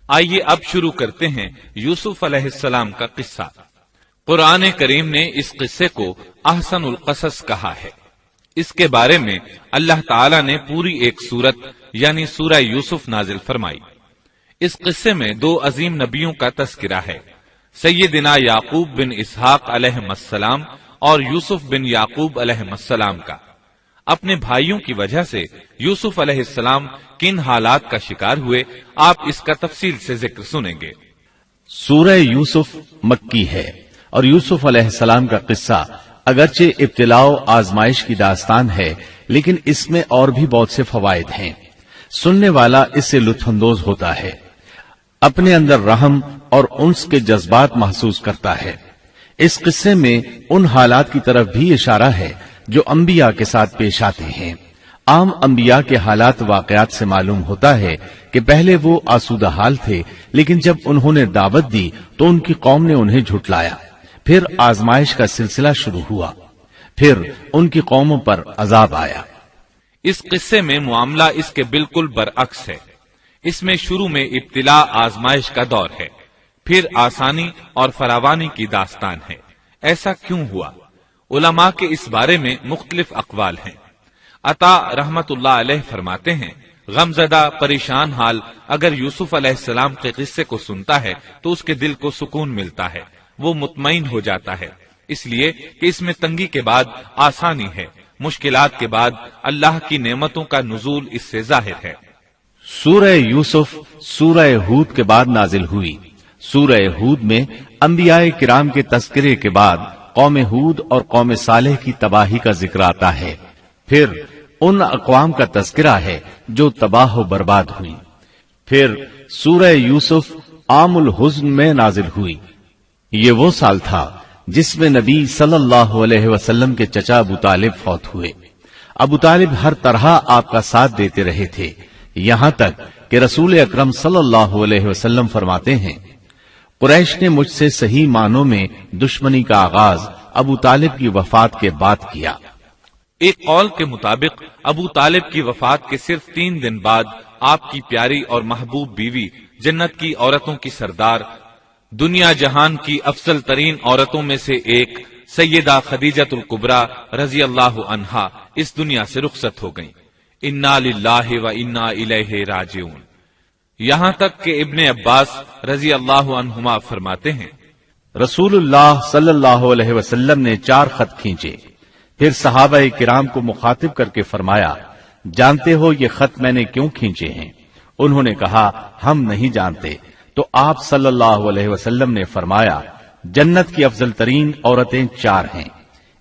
آئیے اب شروع کرتے ہیں یوسف علیہ السلام کا قصہ۔ قرآن کریم نے اس قصے کو احسن القصص کہا ہے۔ اس کے بارے میں اللہ تعالی نے پوری ایک سورت یعنی سورہ یوسف نازل فرمائی۔ اس قصے میں دو عظیم نبیوں کا تذکرہ ہے، سیدنا یعقوب بن اسحاق علیہ السلام اور یوسف بن یعقوب علیہ السلام کا۔ اپنے بھائیوں کی وجہ سے یوسف علیہ السلام کن حالات کا شکار ہوئے، آپ اس کا تفصیل سے ذکر سنیں گے۔ سورہ یوسف مکی ہے اور یوسف علیہ السلام کا قصہ اگرچہ ابتلاء و آزمائش کی داستان ہے، لیکن اس میں اور بھی بہت سے فوائد ہیں۔ سننے والا اس سے لطف اندوز ہوتا ہے، اپنے اندر رحم اور انس کے جذبات محسوس کرتا ہے۔ اس قصے میں ان حالات کی طرف بھی اشارہ ہے جو انبیاء کے ساتھ پیش آتے ہیں۔ عام انبیاء کے حالات واقعات سے معلوم ہوتا ہے کہ پہلے وہ آسودہ حال تھے، لیکن جب انہوں نے دعوت دی تو ان کی قوم نے انہیں جھٹلایا، پھر آزمائش کا سلسلہ شروع ہوا، پھر ان کی قوموں پر عذاب آیا۔ اس قصے میں معاملہ اس کے بالکل برعکس ہے۔ اس میں شروع میں ابتلاء آزمائش کا دور ہے، پھر آسانی اور فراوانی کی داستان ہے۔ ایسا کیوں ہوا؟ علماء کے اس بارے میں مختلف اقوال ہیں۔ عطا رحمت اللہ علیہ فرماتے ہیں، غمزدہ پریشان حال اگر یوسف علیہ السلام کے قصے کو سنتا ہے تو اس کے دل کو سکون ملتا ہے، وہ مطمئن ہو جاتا ہے، اس لیے کہ اس میں تنگی کے بعد آسانی ہے، مشکلات کے بعد اللہ کی نعمتوں کا نزول اس سے ظاہر ہے۔ سورہ یوسف سورہ ہود کے بعد نازل ہوئی۔ سورہ ہود میں انبیاء کرام کے تذکرے کے بعد قوم ہود اور قوم صالح کی تباہی کا ذکر آتا ہے، پھر ان اقوام کا تذکرہ ہے جو تباہ و برباد ہوئی۔ پھر سورہ یوسف عام الحزن میں نازل ہوئی۔ یہ وہ سال تھا جس میں نبی صلی اللہ علیہ وسلم کے چچا ابو طالب فوت ہوئے۔ ابو طالب ہر طرح آپ کا ساتھ دیتے رہے تھے، یہاں تک کہ رسول اکرم صلی اللہ علیہ وسلم فرماتے ہیں، قریش نے مجھ سے صحیح معنوں میں دشمنی کا آغاز ابو طالب کی وفات کے بعد کیا۔ ایک قول کے مطابق ابو طالب کی وفات کے صرف 3 دن بعد آپ کی پیاری اور محبوب بیوی، جنت کی عورتوں کی سردار، دنیا جہان کی افضل ترین عورتوں میں سے ایک سیدہ خدیجۃ الکبریٰ رضی اللہ عنہا اس دنیا سے رخصت ہو گئیں۔ انا للہ و انا الیہ راجعون۔ یہاں تک کہ ابن عباس رضی اللہ عنہما فرماتے ہیں، رسول اللہ صلی اللہ علیہ وسلم نے 4 خط کھینچے، پھر صحابہ کرام کو مخاطب کر کے فرمایا، جانتے ہو یہ خط میں نے کیوں کھینچے ہیں؟ انہوں نے کہا، ہم نہیں جانتے۔ تو آپ صلی اللہ علیہ وسلم نے فرمایا، جنت کی افضل ترین عورتیں 4 ہیں،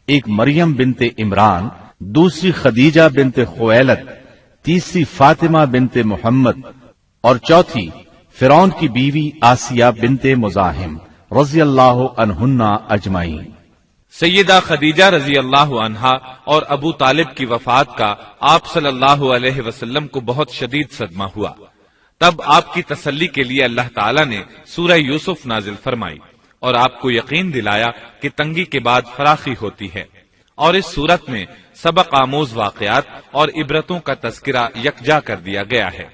ایک مریم بنت عمران، دوسری خدیجہ بنت خویلد، تیسری فاطمہ بنت محمد اور چوتھی فرعون کی بیوی آسیہ بنت مزاحم رضی اللہ عنہن اجمعین۔ سیدہ خدیجہ رضی اللہ عنہا اور ابو طالب کی وفات کا آپ صلی اللہ علیہ وسلم کو بہت شدید صدمہ ہوا۔ تب آپ کی تسلی کے لیے اللہ تعالیٰ نے سورہ یوسف نازل فرمائی اور آپ کو یقین دلایا کہ تنگی کے بعد فراخی ہوتی ہے، اور اس صورت میں سبق آموز واقعات اور عبرتوں کا تذکرہ یکجا کر دیا گیا ہے،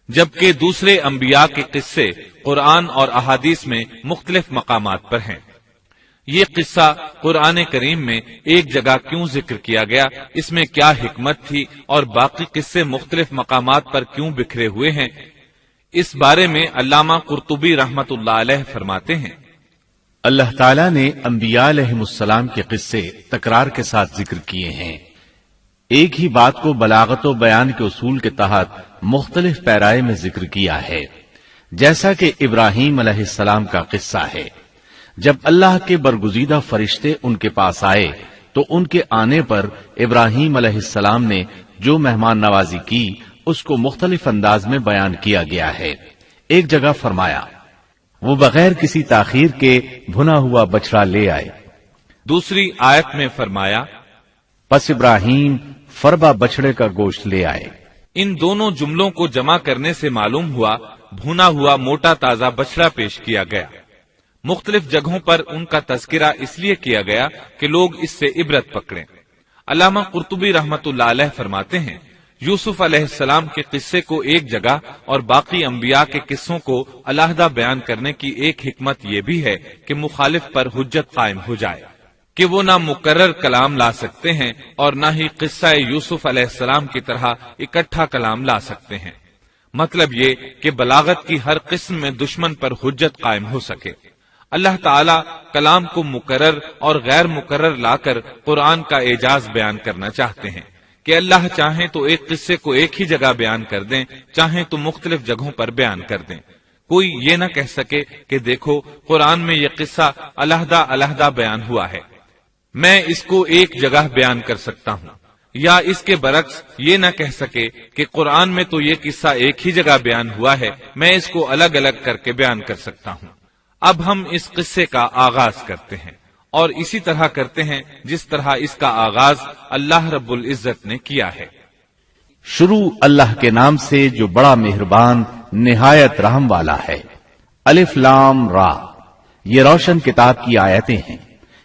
جبکہ دوسرے انبیاء کے قصے قرآن اور احادیث میں مختلف مقامات پر ہیں۔ یہ قصہ قرآن کریم میں ایک جگہ کیوں ذکر کیا گیا، اس میں کیا حکمت تھی، اور باقی قصے مختلف مقامات پر کیوں بکھرے ہوئے ہیں، اس بارے میں علامہ قرطبی رحمت اللہ علیہ فرماتے ہیں، اللہ تعالیٰ نے انبیاء علیہ السلام کے قصے تکرار کے ساتھ ذکر کیے ہیں، ایک ہی بات کو بلاغت و بیان کے اصول کے تحت مختلف پیرائے میں ذکر کیا ہے، جیسا کہ ابراہیم علیہ السلام کا قصہ ہے۔ جب اللہ کے برگزیدہ فرشتے ان کے پاس آئے تو ان کے آنے پر ابراہیم علیہ السلام نے جو مہمان نوازی کی اس کو مختلف انداز میں بیان کیا گیا ہے۔ ایک جگہ فرمایا، وہ بغیر کسی تاخیر کے بھنا ہوا بچڑا لے آئے۔ دوسری آیت میں فرمایا، پس ابراہیم فربا بچڑے کا گوشت لے آئے۔ ان دونوں جملوں کو جمع کرنے سے معلوم ہوا بھنا ہوا موٹا تازہ بچڑا پیش کیا گیا۔ مختلف جگہوں پر ان کا تذکرہ اس لیے کیا گیا کہ لوگ اس سے عبرت پکڑیں۔ علامہ قرطبی رحمت اللہ علیہ فرماتے ہیں، یوسف علیہ السلام کے قصے کو ایک جگہ اور باقی انبیاء کے قصوں کو علیحدہ بیان کرنے کی ایک حکمت یہ بھی ہے کہ مخالف پر حجت قائم ہو جائے کہ وہ نہ مکرر کلام لا سکتے ہیں اور نہ ہی قصہ یوسف علیہ السلام کی طرح اکٹھا کلام لا سکتے ہیں۔ مطلب یہ کہ بلاغت کی ہر قسم میں دشمن پر حجت قائم ہو سکے۔ اللہ تعالی کلام کو مکرر اور غیر مکرر لا کر قرآن کا اعجاز بیان کرنا چاہتے ہیں کہ اللہ چاہیں تو ایک قصے کو ایک ہی جگہ بیان کر دیں، چاہیں تو مختلف جگہوں پر بیان کر دیں۔ کوئی یہ نہ کہہ سکے کہ دیکھو قرآن میں یہ قصہ علیحدہ علیحدہ بیان ہوا ہے، میں اس کو ایک جگہ بیان کر سکتا ہوں، یا اس کے برعکس یہ نہ کہہ سکے کہ قرآن میں تو یہ قصہ ایک ہی جگہ بیان ہوا ہے، میں اس کو الگ الگ کر کے بیان کر سکتا ہوں۔ اب ہم اس قصے کا آغاز کرتے ہیں اور اسی طرح کرتے ہیں جس طرح اس کا آغاز اللہ رب العزت نے کیا ہے۔ شروع اللہ کے نام سے جو بڑا مہربان نہایت رحم والا ہے۔ الف لام را، یہ روشن کتاب کی آیتیں ہیں۔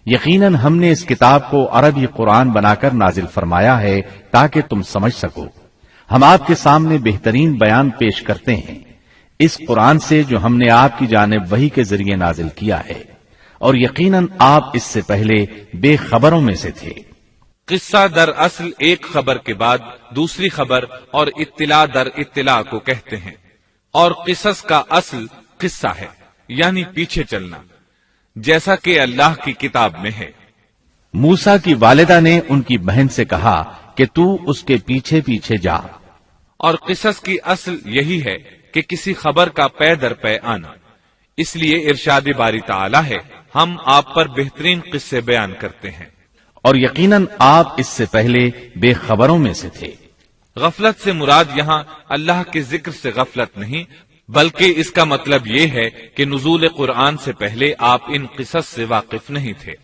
یقیناً ہم نے اس کتاب کو عربی قرآن بنا کر نازل فرمایا ہے تاکہ تم سمجھ سکو۔ ہم آپ کے سامنے بہترین بیان پیش کرتے ہیں اس قرآن سے جو ہم نے آپ کی جانب وحی کے ذریعے نازل کیا ہے، اور یقیناً آپ اس سے پہلے بے خبروں میں سے تھے۔ قصہ در اصل ایک خبر کے بعد دوسری خبر اور اطلاع در اطلاع کو کہتے ہیں، اور قصص کا اصل قصہ ہے یعنی پیچھے چلنا، جیسا کہ اللہ کی کتاب میں ہے۔ موسیٰ کی والدہ نے ان کی بہن سے کہا کہ تو اس کے پیچھے پیچھے جا، اور قصص کی اصل یہی ہے کہ کسی خبر کا پے در پے آنا۔ اس لیے ارشاد باری تعالی ہے، ہم آپ پر بہترین قصے بیان کرتے ہیں۔ اور یقیناً آپ اس سے پہلے بے خبروں میں سے تھے۔ غفلت سے مراد یہاں اللہ کے ذکر سے غفلت نہیں، بلکہ اس کا مطلب یہ ہے کہ نزول قرآن سے پہلے آپ ان قصص سے واقف نہیں تھے۔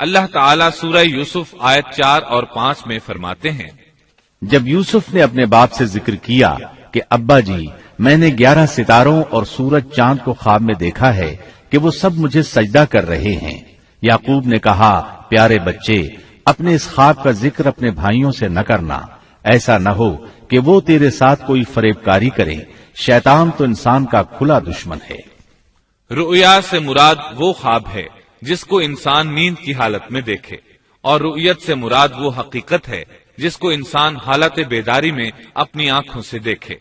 اللہ تعالیٰ سورہ یوسف آیت 4 اور 5 میں فرماتے ہیں، جب یوسف نے اپنے باپ سے ذکر کیا کہ ابا جی، میں نے 11 ستاروں اور سورج چاند کو خواب میں دیکھا ہے کہ وہ سب مجھے سجدہ کر رہے ہیں، یعقوب نے کہا، پیارے بچے، اپنے اس خواب کا ذکر اپنے بھائیوں سے نہ کرنا، ایسا نہ ہو کہ وہ تیرے ساتھ کوئی فریب کاری کرے، شیطان تو انسان کا کھلا دشمن ہے۔ رؤیا سے مراد وہ خواب ہے جس کو انسان نیند کی حالت میں دیکھے، اور رؤیت سے مراد وہ حقیقت ہے جس کو انسان حالت بیداری میں اپنی آنکھوں سے دیکھے۔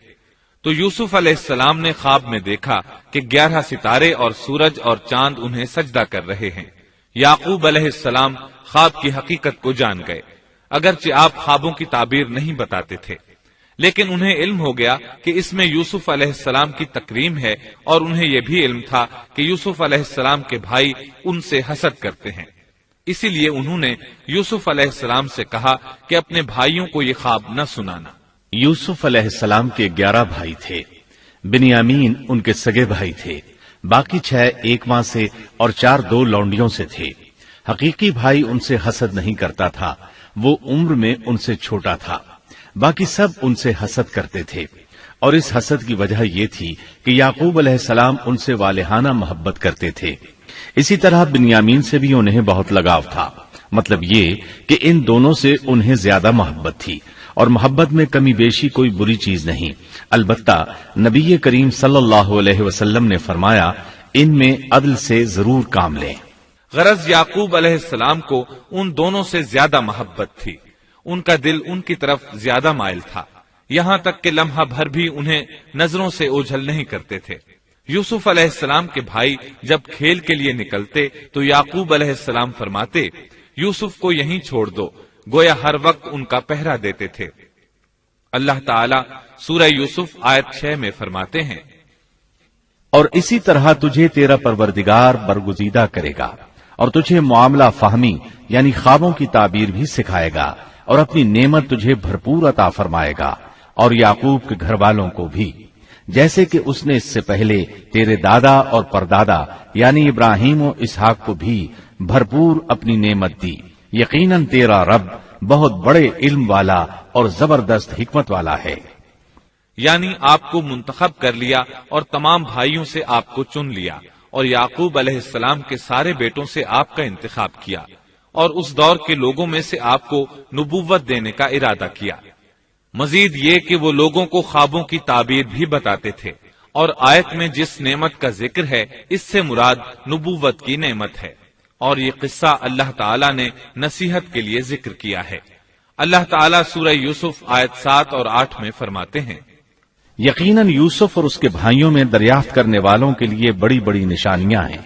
تو یوسف علیہ السلام نے خواب میں دیکھا کہ 11 ستارے اور سورج اور چاند انہیں سجدہ کر رہے ہیں۔ یعقوب علیہ السلام خواب کی حقیقت کو جان گئے، اگرچہ آپ خوابوں کی تعبیر نہیں بتاتے تھے، لیکن انہیں علم ہو گیا کہ اس میں یوسف علیہ السلام کی تکریم ہے، اور انہیں یہ بھی علم تھا کہ یوسف علیہ السلام کے بھائی ان سے حسد کرتے ہیں۔ اسی لیے انہوں نے یوسف علیہ السلام سے کہا کہ اپنے بھائیوں کو یہ خواب نہ سنانا۔ یوسف علیہ السلام کے 11 بھائی تھے، بنیامین ان کے سگے بھائی تھے، باقی 6 ایک ماں سے اور 4 2 لونڈیوں سے تھے۔ حقیقی بھائی ان سے حسد نہیں کرتا تھا، وہ عمر میں ان سے چھوٹا تھا، باقی سب ان سے حسد کرتے تھے، اور اس حسد کی وجہ یہ تھی کہ یعقوب علیہ السلام ان سے والہانہ محبت کرتے تھے۔ اسی طرح بنیامین سے بھی انہیں بہت لگاؤ تھا، مطلب یہ کہ ان دونوں سے انہیں زیادہ محبت تھی، اور محبت میں کمی بیشی کوئی بری چیز نہیں، البتہ نبی کریم صلی اللہ علیہ وسلم نے فرمایا، ان میں عدل سے ضرور کام لیں۔ غرض یعقوب علیہ السلام کو ان دونوں سے زیادہ محبت تھی، ان کا دل ان کی طرف زیادہ مائل تھا، یہاں تک کہ لمحہ بھر بھی انہیں نظروں سے اوجھل نہیں کرتے تھے۔ یوسف علیہ السلام کے بھائی جب کھیل کے لیے نکلتے تو یعقوب علیہ السلام فرماتے، یوسف کو یہیں چھوڑ دو، گویا ہر وقت ان کا پہرا دیتے تھے۔ اللہ تعالیٰ سورہ یوسف آیت 6 میں فرماتے ہیں، اور اسی طرح تجھے تیرا پروردگار برگزیدہ کرے گا، اور تجھے معاملہ فہمی یعنی خوابوں کی تعبیر بھی سکھائے گا، اور اپنی نعمت تجھے بھرپور عطا فرمائے گا، اور یعقوب کے گھر والوں کو بھی، جیسے کہ اس نے اس سے پہلے تیرے دادا اور پردادا یعنی ابراہیم و اسحاق کو بھی بھرپور اپنی نعمت دی۔ یقیناً تیرا رب بہت بڑے علم والا اور زبردست حکمت والا ہے۔ یعنی آپ کو منتخب کر لیا اور تمام بھائیوں سے آپ کو چن لیا، اور یعقوب علیہ السلام کے سارے بیٹوں سے آپ کا انتخاب کیا، اور اس دور کے لوگوں میں سے آپ کو نبوت دینے کا ارادہ کیا۔ مزید یہ کہ وہ لوگوں کو خوابوں کی تعبیر بھی بتاتے تھے، اور آیت میں جس نعمت کا ذکر ہے اس سے مراد نبوت کی نعمت ہے، اور یہ قصہ اللہ تعالیٰ نے نصیحت کے لیے ذکر کیا ہے۔ اللہ تعالیٰ سورہ یوسف آیت 7 اور 8 میں فرماتے ہیں، یقیناً یوسف اور اس کے بھائیوں میں دریافت کرنے والوں کے لیے بڑی بڑی نشانیاں ہیں،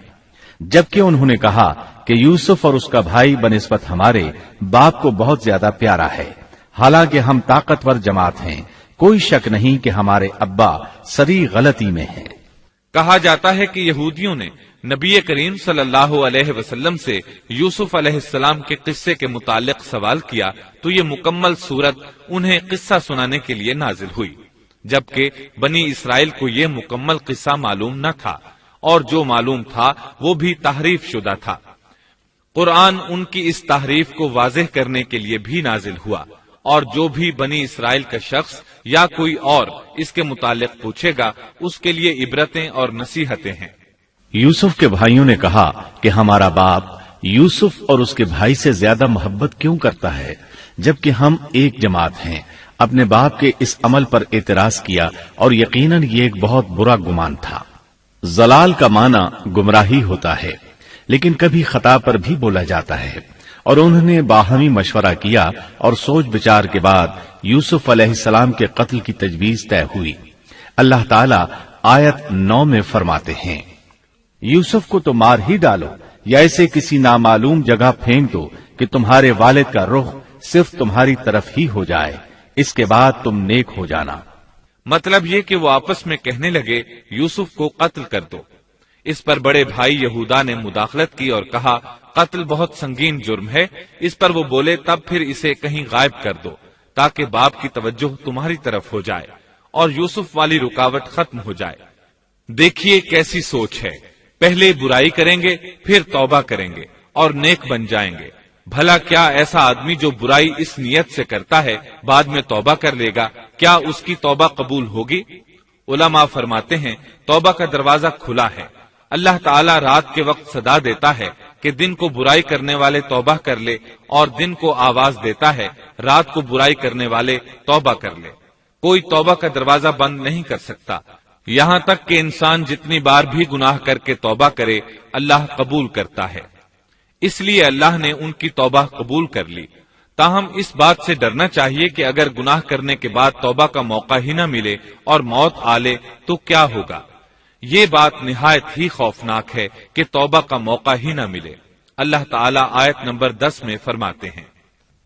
جبکہ انہوں نے کہا کہ یوسف اور اس کا بھائی بنسبت ہمارے باپ کو بہت زیادہ پیارا ہے، حالانکہ ہم طاقتور جماعت ہیں، کوئی شک نہیں کہ ہمارے ابا سری غلطی میں ہیں۔ کہا جاتا ہے کہ یہودیوں نے نبی کریم صلی اللہ علیہ وسلم سے یوسف علیہ السلام کے قصے کے متعلق سوال کیا تو یہ مکمل صورت انہیں قصہ سنانے کے لیے نازل ہوئی، جبکہ بنی اسرائیل کو یہ مکمل قصہ معلوم نہ تھا، اور جو معلوم تھا وہ بھی تحریف شدہ تھا۔ قرآن ان کی اس تحریف کو واضح کرنے کے لیے بھی نازل ہوا، اور جو بھی بنی اسرائیل کا شخص یا کوئی اور اس کے متعلق پوچھے گا اس کے لیے عبرتیں اور نصیحتیں ہیں۔ یوسف کے بھائیوں نے کہا کہ ہمارا باپ یوسف اور اس کے بھائی سے زیادہ محبت کیوں کرتا ہے، جبکہ ہم ایک جماعت ہیں۔ اپنے باپ کے اس عمل پر اعتراض کیا، اور یقیناً یہ ایک بہت برا گمان تھا۔ ضلال کا معنی گمراہی ہوتا ہے، لیکن کبھی خطا پر بھی بولا جاتا ہے، اور انہوں نے باہمی مشورہ کیا اور سوچ بچار کے بعد یوسف علیہ السلام کے قتل کی تجویز طے ہوئی۔ اللہ تعالیٰ آیت 9 میں فرماتے ہیں، یوسف کو تو مار ہی ڈالو یا اسے کسی نامعلوم جگہ پھینک دو کہ تمہارے والد کا رخ صرف تمہاری طرف ہی ہو جائے، اس کے بعد تم نیک ہو جانا۔ مطلب یہ کہ وہ آپس میں کہنے لگے یوسف کو قتل کر دو۔ اس پر بڑے بھائی یہودا نے مداخلت کی اور کہا قتل بہت سنگین جرم ہے۔ اس پر وہ بولے تب پھر اسے کہیں غائب کر دو تاکہ باپ کی توجہ تمہاری طرف ہو جائے اور یوسف والی رکاوٹ ختم ہو جائے۔ دیکھیے کیسی سوچ ہے، پہلے برائی کریں گے پھر توبہ کریں گے اور نیک بن جائیں گے۔ بھلا کیا ایسا آدمی جو برائی اس نیت سے کرتا ہے بعد میں توبہ کر لے گا، کیا اس کی توبہ قبول ہوگی؟ علماء فرماتے ہیں توبہ کا دروازہ کھلا ہے۔ اللہ تعالیٰ رات کے وقت صدا دیتا ہے کہ دن کو برائی کرنے والے توبہ کر لے، اور دن کو آواز دیتا ہے رات کو برائی کرنے والے توبہ کر لے۔ کوئی توبہ کا دروازہ بند نہیں کر سکتا، یہاں تک کہ انسان جتنی بار بھی گناہ کر کے توبہ کرے اللہ قبول کرتا ہے۔ اس لیے اللہ نے ان کی توبہ قبول کر لی۔ تاہم اس بات سے ڈرنا چاہیے کہ اگر گناہ کرنے کے بعد توبہ کا موقع ہی نہ ملے اور موت آ لے تو کیا ہوگا؟ یہ بات نہایت ہی خوفناک ہے کہ توبہ کا موقع ہی نہ ملے۔ اللہ تعالیٰ آیت نمبر 10 میں فرماتے ہیں،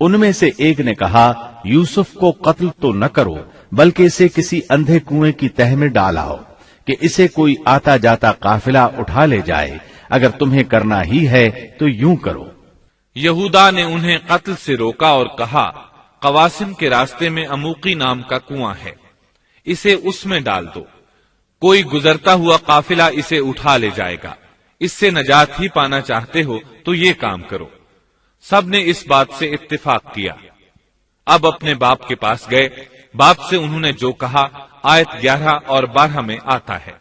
ان میں سے ایک نے کہا یوسف کو قتل تو نہ کرو بلکہ اسے کسی اندھے کنویں کی تہ میں ڈالاؤ کہ اسے کوئی آتا جاتا قافلہ اٹھا لے جائے، اگر تمہیں کرنا ہی ہے تو یوں کرو۔ یہودا نے انہیں قتل سے روکا اور کہا قواسم کے راستے میں اموقی نام کا کنواں ہے، اسے اس میں ڈال دو، کوئی گزرتا ہوا قافلہ اسے اٹھا لے جائے گا، اس سے نجات ہی پانا چاہتے ہو تو یہ کام کرو۔ سب نے اس بات سے اتفاق کیا۔ اب اپنے باپ کے پاس گئے، باپ سے انہوں نے جو کہا آیت 11 اور 12 میں آتا ہے،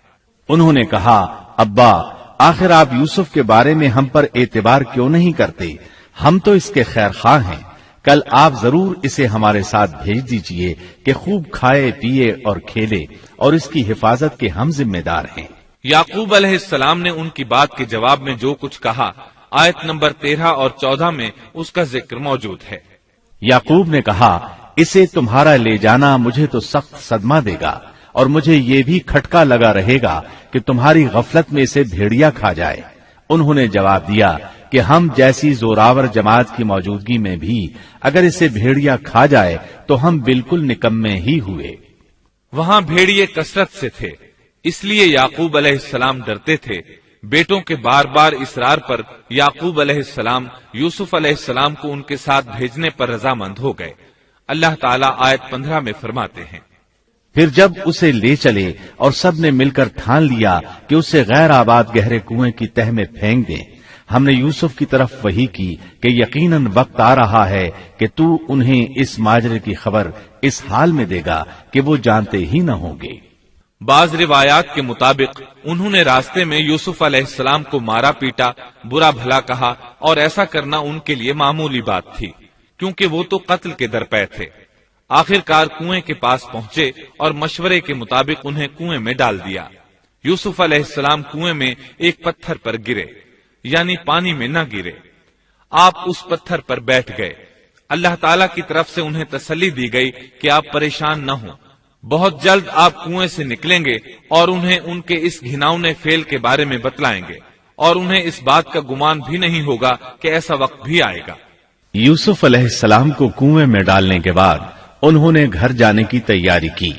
انہوں نے کہا ابا آخر آپ یوسف کے بارے میں ہم پر اعتبار کیوں نہیں کرتے؟ ہم تو اس کے خیر خواہ ہیں، کل آپ ضرور اسے ہمارے ساتھ بھیج دیجئے کہ خوب کھائے پیے اور کھیلے، اور اس کی حفاظت کے ہم ذمہ دار ہیں۔ یعقوب علیہ السلام نے ان کی بات کے جواب میں جو کچھ کہا آیت نمبر 13 اور 14 میں اس کا ذکر موجود ہے۔ یعقوب نے کہا اسے تمہارا لے جانا مجھے تو سخت صدمہ دے گا، اور مجھے یہ بھی کھٹکا لگا رہے گا کہ تمہاری غفلت میں اسے بھیڑیا کھا جائے۔ انہوں نے جواب دیا کہ ہم جیسی زوراور جماعت کی موجودگی میں بھی اگر اسے بھیڑیا کھا جائے تو ہم بالکل نکمے ہی ہوئے۔ وہاں بھیڑیے کثرت سے تھے، اس لیے یعقوب علیہ السلام ڈرتے تھے۔ بیٹوں کے بار بار اصرار پر یعقوب علیہ السلام یوسف علیہ السلام کو ان کے ساتھ بھیجنے پر رضامند ہو گئے۔ اللہ تعالیٰ آیت 15 میں فرماتے ہیں، پھر جب اسے لے چلے اور سب نے مل کر ٹھان لیا کہ اسے غیر آباد گہرے کنویں کی تہ میں پھینک دیں، ہم نے یوسف کی طرف وحی کی کہ یقیناً وقت آ رہا ہے کہ تو انہیں اس ماجرے کی خبر اس حال میں دے گا کہ وہ جانتے ہی نہ ہوں گے۔ بعض روایات کے مطابق انہوں نے راستے میں یوسف علیہ السلام کو مارا پیٹا، برا بھلا کہا، اور ایسا کرنا ان کے لیے معمولی بات تھی کیونکہ وہ تو قتل کے درپے تھے۔ آخر کار کنویں کے پاس پہنچے اور مشورے کے مطابق انہیں کنویں میں ڈال دیا۔ یوسف علیہ السلام کنویں میں ایک پتھر پر گرے، یعنی پانی میں نہ گرے، آپ اس پتھر پر بیٹھ گئے۔ اللہ تعالیٰ کی طرف سے انہیں تسلی دی گئی کہ آپ پریشان نہ ہوں، بہت جلد آپ کنویں سے نکلیں گے اور انہیں ان کے اس گھناؤنے فعل کے بارے میں بتلائیں گے، اور انہیں اس بات کا گمان بھی نہیں ہوگا کہ ایسا وقت بھی آئے گا۔ یوسف علیہ السلام کو کنویں میں ڈالنے کے بعد انہوں نے گھر جانے کی تیاری کی۔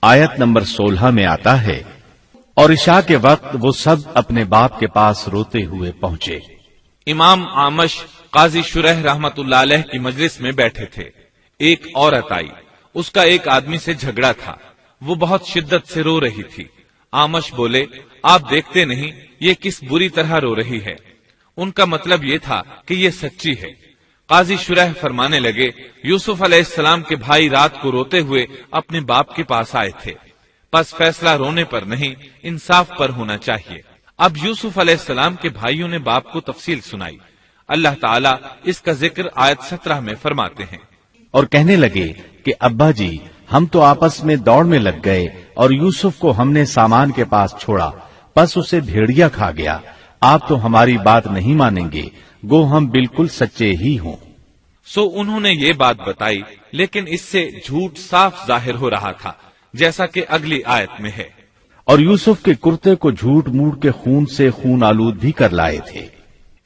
آیت نمبر 16 میں آتا ہے، اور عشاء کے وقت وہ سب اپنے باپ کے پاس روتے ہوئے پہنچے۔ امام عامش قاضی شرح رحمت اللہ علیہ کی مجلس میں بیٹھے تھے۔ ایک عورت آئی، اس کا ایک آدمی سے جھگڑا تھا، وہ بہت شدت سے رو رہی تھی۔ عامش بولے، آپ دیکھتے نہیں یہ کس بری طرح رو رہی ہے؟ ان کا مطلب یہ تھا کہ یہ سچی ہے۔ قاضی شرح فرمانے لگے، یوسف علیہ السلام کے بھائی رات کو روتے ہوئے اپنے باپ کے پاس آئے تھے، پس فیصلہ رونے پر نہیں انصاف پر ہونا چاہیے۔ اب یوسف علیہ السلام کے بھائیوں نے باپ کو تفصیل سنائی۔ اللہ تعالیٰ اس کا ذکر آیت 17 میں فرماتے ہیں، اور کہنے لگے کہ ابا جی، ہم تو آپس میں دوڑ میں لگ گئے اور یوسف کو ہم نے سامان کے پاس چھوڑا، پس اسے بھیڑیا کھا گیا۔ آپ تو ہماری بات نہیں مانیں گے، گو ہم بالکل سچے ہی ہوں۔ سو انہوں نے یہ بات بتائی، لیکن اس سے جھوٹ صاف ظاہر ہو رہا تھا، جیسا کہ اگلی آیت میں ہے۔ اور یوسف کے کرتے کو جھوٹ موڑ کے خون سے خون آلود بھی کر لائے تھے۔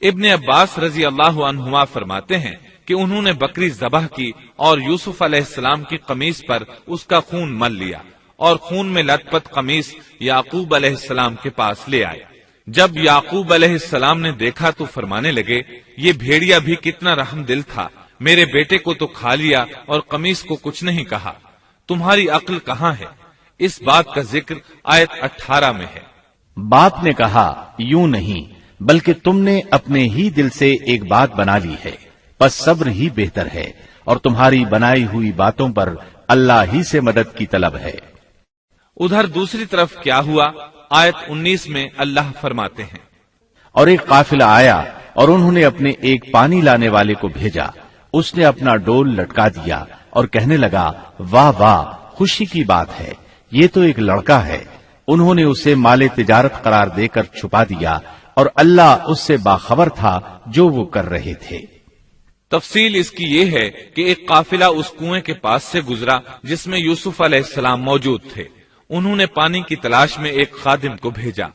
ابن عباس رضی اللہ عنہما فرماتے ہیں کہ انہوں نے بکری ذبح کی اور یوسف علیہ السلام کی قمیص پر اس کا خون مل لیا، اور خون میں لت پت قمیص یعقوب علیہ السلام کے پاس لے آئے۔ جب یعقوب علیہ السلام نے دیکھا تو فرمانے لگے، یہ بھیڑیا بھی کتنا رحم دل تھا، میرے بیٹے کو تو کھا لیا اور قمیص کو کچھ نہیں کہا، تمہاری عقل کہاں ہے؟ اس بات کا ذکر آیت 18 میں ہے۔ باپ نے کہا، یوں نہیں، بلکہ تم نے اپنے ہی دل سے ایک بات بنا لی ہے، بس صبر ہی بہتر ہے، اور تمہاری بنائی ہوئی باتوں پر اللہ ہی سے مدد کی طلب ہے۔ ادھر دوسری طرف کیا ہوا؟ آیت 19 میں اللہ فرماتے ہیں، اور ایک قافلہ آیا اور انہوں نے اپنے ایک پانی لانے والے کو بھیجا، اس نے اپنا ڈول لٹکا دیا اور کہنے لگا، واہ واہ، خوشی کی بات ہے، یہ تو ایک لڑکا ہے۔ انہوں نے اسے مال تجارت قرار دے کر چھپا دیا، اور اللہ اس سے باخبر تھا جو وہ کر رہے تھے۔ تفصیل اس کی یہ ہے کہ ایک قافلہ اس کنویں کے پاس سے گزرا جس میں یوسف علیہ السلام موجود تھے۔ انہوں نے پانی کی تلاش میں ایک خادم کو بھیجا،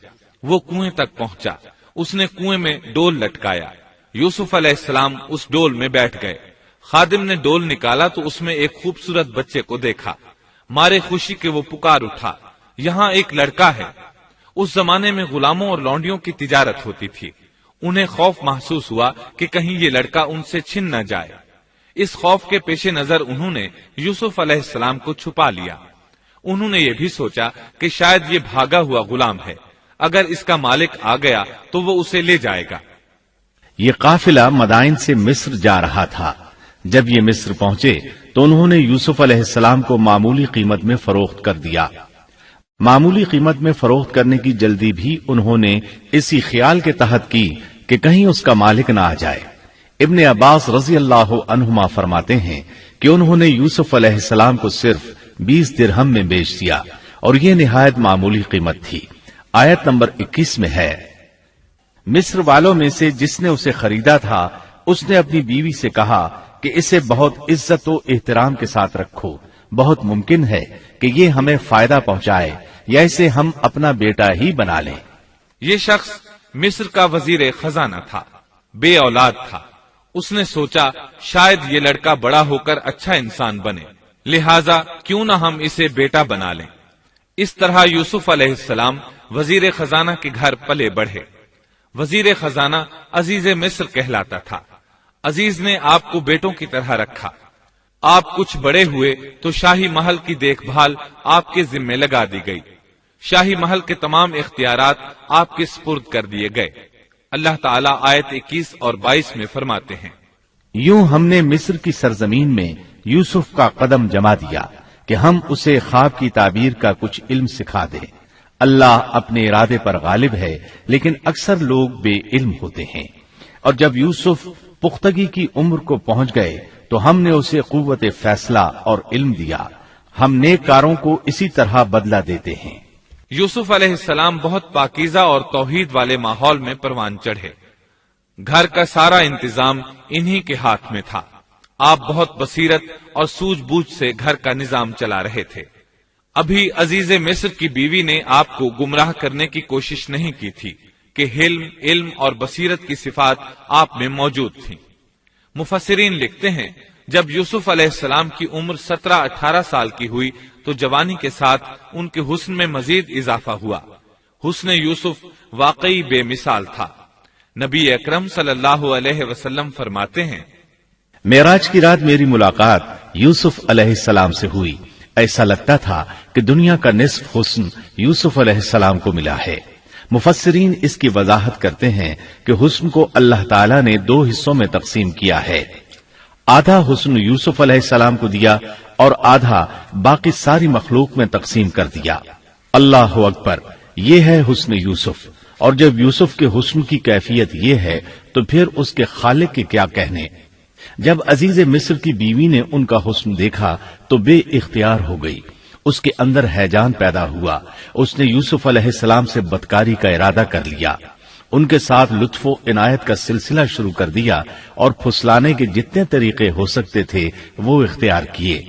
وہ کنویں تک پہنچا، اس نے کنویں میں ڈول لٹکایا، یوسف علیہ السلام اس ڈول میں بیٹھ گئے۔ خادم نے ڈول نکالا تو اس میں ایک خوبصورت بچے کو دیکھا، مارے خوشی کے وہ پکار اٹھا، یہاں ایک لڑکا ہے۔ اس زمانے میں غلاموں اور لونڈیوں کی تجارت ہوتی تھی، انہیں خوف محسوس ہوا کہ کہیں یہ لڑکا ان سے چھن نہ جائے۔ اس خوف کے پیش نظر انہوں نے یوسف علیہ السلام کو چھپا لیا۔ انہوں نے یہ بھی سوچا کہ شاید یہ بھاگا ہوا غلام ہے، اگر اس کا مالک آ گیا تو وہ اسے لے جائے گا۔ یہ قافلہ مدائن سے مصر جا رہا تھا۔ جب یہ مصر پہنچے تو انہوں نے یوسف علیہ السلام کو معمولی قیمت میں فروخت کر دیا۔ معمولی قیمت میں فروخت کرنے کی جلدی بھی انہوں نے اسی خیال کے تحت کی کہ کہیں اس کا مالک نہ آ جائے۔ ابن عباس رضی اللہ عنہما فرماتے ہیں کہ انہوں نے یوسف علیہ السلام کو صرف 20 درہم میں بیچ دیا، اور یہ نہایت معمولی قیمت تھی۔ آیت نمبر 21 میں ہے، مصر والوں میں سے جس نے اسے خریدا تھا اس نے اپنی بیوی سے کہا کہ اسے بہت عزت و احترام کے ساتھ رکھو، بہت ممکن ہے کہ یہ ہمیں فائدہ پہنچائے یا اسے ہم اپنا بیٹا ہی بنا لیں۔ یہ شخص مصر کا وزیر خزانہ تھا، بے اولاد تھا۔ اس نے سوچا شاید یہ لڑکا بڑا ہو کر اچھا انسان بنے، لہذا کیوں نہ ہم اسے بیٹا بنا لیں۔ اس طرح یوسف علیہ السلام وزیر خزانہ کے گھر پلے بڑھے۔ وزیر خزانہ عزیز مصر کہلاتا تھا۔ عزیز نے آپ کو بیٹوں کی طرح رکھا۔ آپ کچھ بڑے ہوئے تو شاہی محل کی دیکھ بھال آپ کے ذمے لگا دی گئی، شاہی محل کے تمام اختیارات آپ کے سپرد کر دیے گئے۔ اللہ تعالیٰ آیت 21 اور 22 میں فرماتے ہیں، یوں ہم نے مصر کی سرزمین میں یوسف کا قدم جما دیا کہ ہم اسے خواب کی تعبیر کا کچھ علم سکھا دیں۔ اللہ اپنے ارادے پر غالب ہے، لیکن اکثر لوگ بے علم ہوتے ہیں۔ اور جب یوسف پختگی کی عمر کو پہنچ گئے تو ہم نے اسے قوت فیصلہ اور علم دیا. ہم نیک کاروں کو اسی طرح بدلہ دیتے ہیں. یوسف علیہ السلام بہت پاکیزہ اور توحید والے ماحول میں پروان چڑھے. گھر کا سارا انتظام انہی کے ہاتھ میں تھا. آپ بہت بصیرت اور سوجھ بوجھ سے گھر کا نظام چلا رہے تھے. ابھی عزیز مصر کی بیوی نے آپ کو گمراہ کرنے کی کوشش نہیں کی تھی کہ علم اور بصیرت کی صفات آپ میں موجود تھیں. مفسرین لکھتے ہیں جب یوسف علیہ السلام کی عمر 17-18 سال کی ہوئی تو جوانی کے ساتھ ان کے حسن میں مزید اضافہ ہوا. حسن یوسف واقعی بے مثال تھا. نبی اکرم صلی اللہ علیہ وسلم فرماتے ہیں معراج کی رات میری ملاقات یوسف علیہ السلام سے ہوئی. ایسا لگتا تھا کہ دنیا کا نصف حسن یوسف علیہ السلام کو ملا ہے. مفسرین اس کی وضاحت کرتے ہیں کہ حسن کو اللہ تعالیٰ نے 2 حصوں میں تقسیم کیا ہے. آدھا حسن یوسف علیہ السلام کو دیا اور آدھا باقی ساری مخلوق میں تقسیم کر دیا. اللہ اکبر، یہ ہے حسن یوسف. اور جب یوسف کے حسن کی کیفیت یہ ہے تو پھر اس کے خالق کے کیا کہنے. جب عزیز مصر کی بیوی نے ان کا حسن دیکھا تو بے اختیار ہو گئی. اس کے اندر ہیجان پیدا ہوا. اس نے یوسف علیہ السلام سے بدکاری کا ارادہ کر لیا. ان کے ساتھ لطف و عنایت کا سلسلہ شروع کر دیا اور پھسلانے کے جتنے طریقے ہو سکتے تھے وہ اختیار کیے.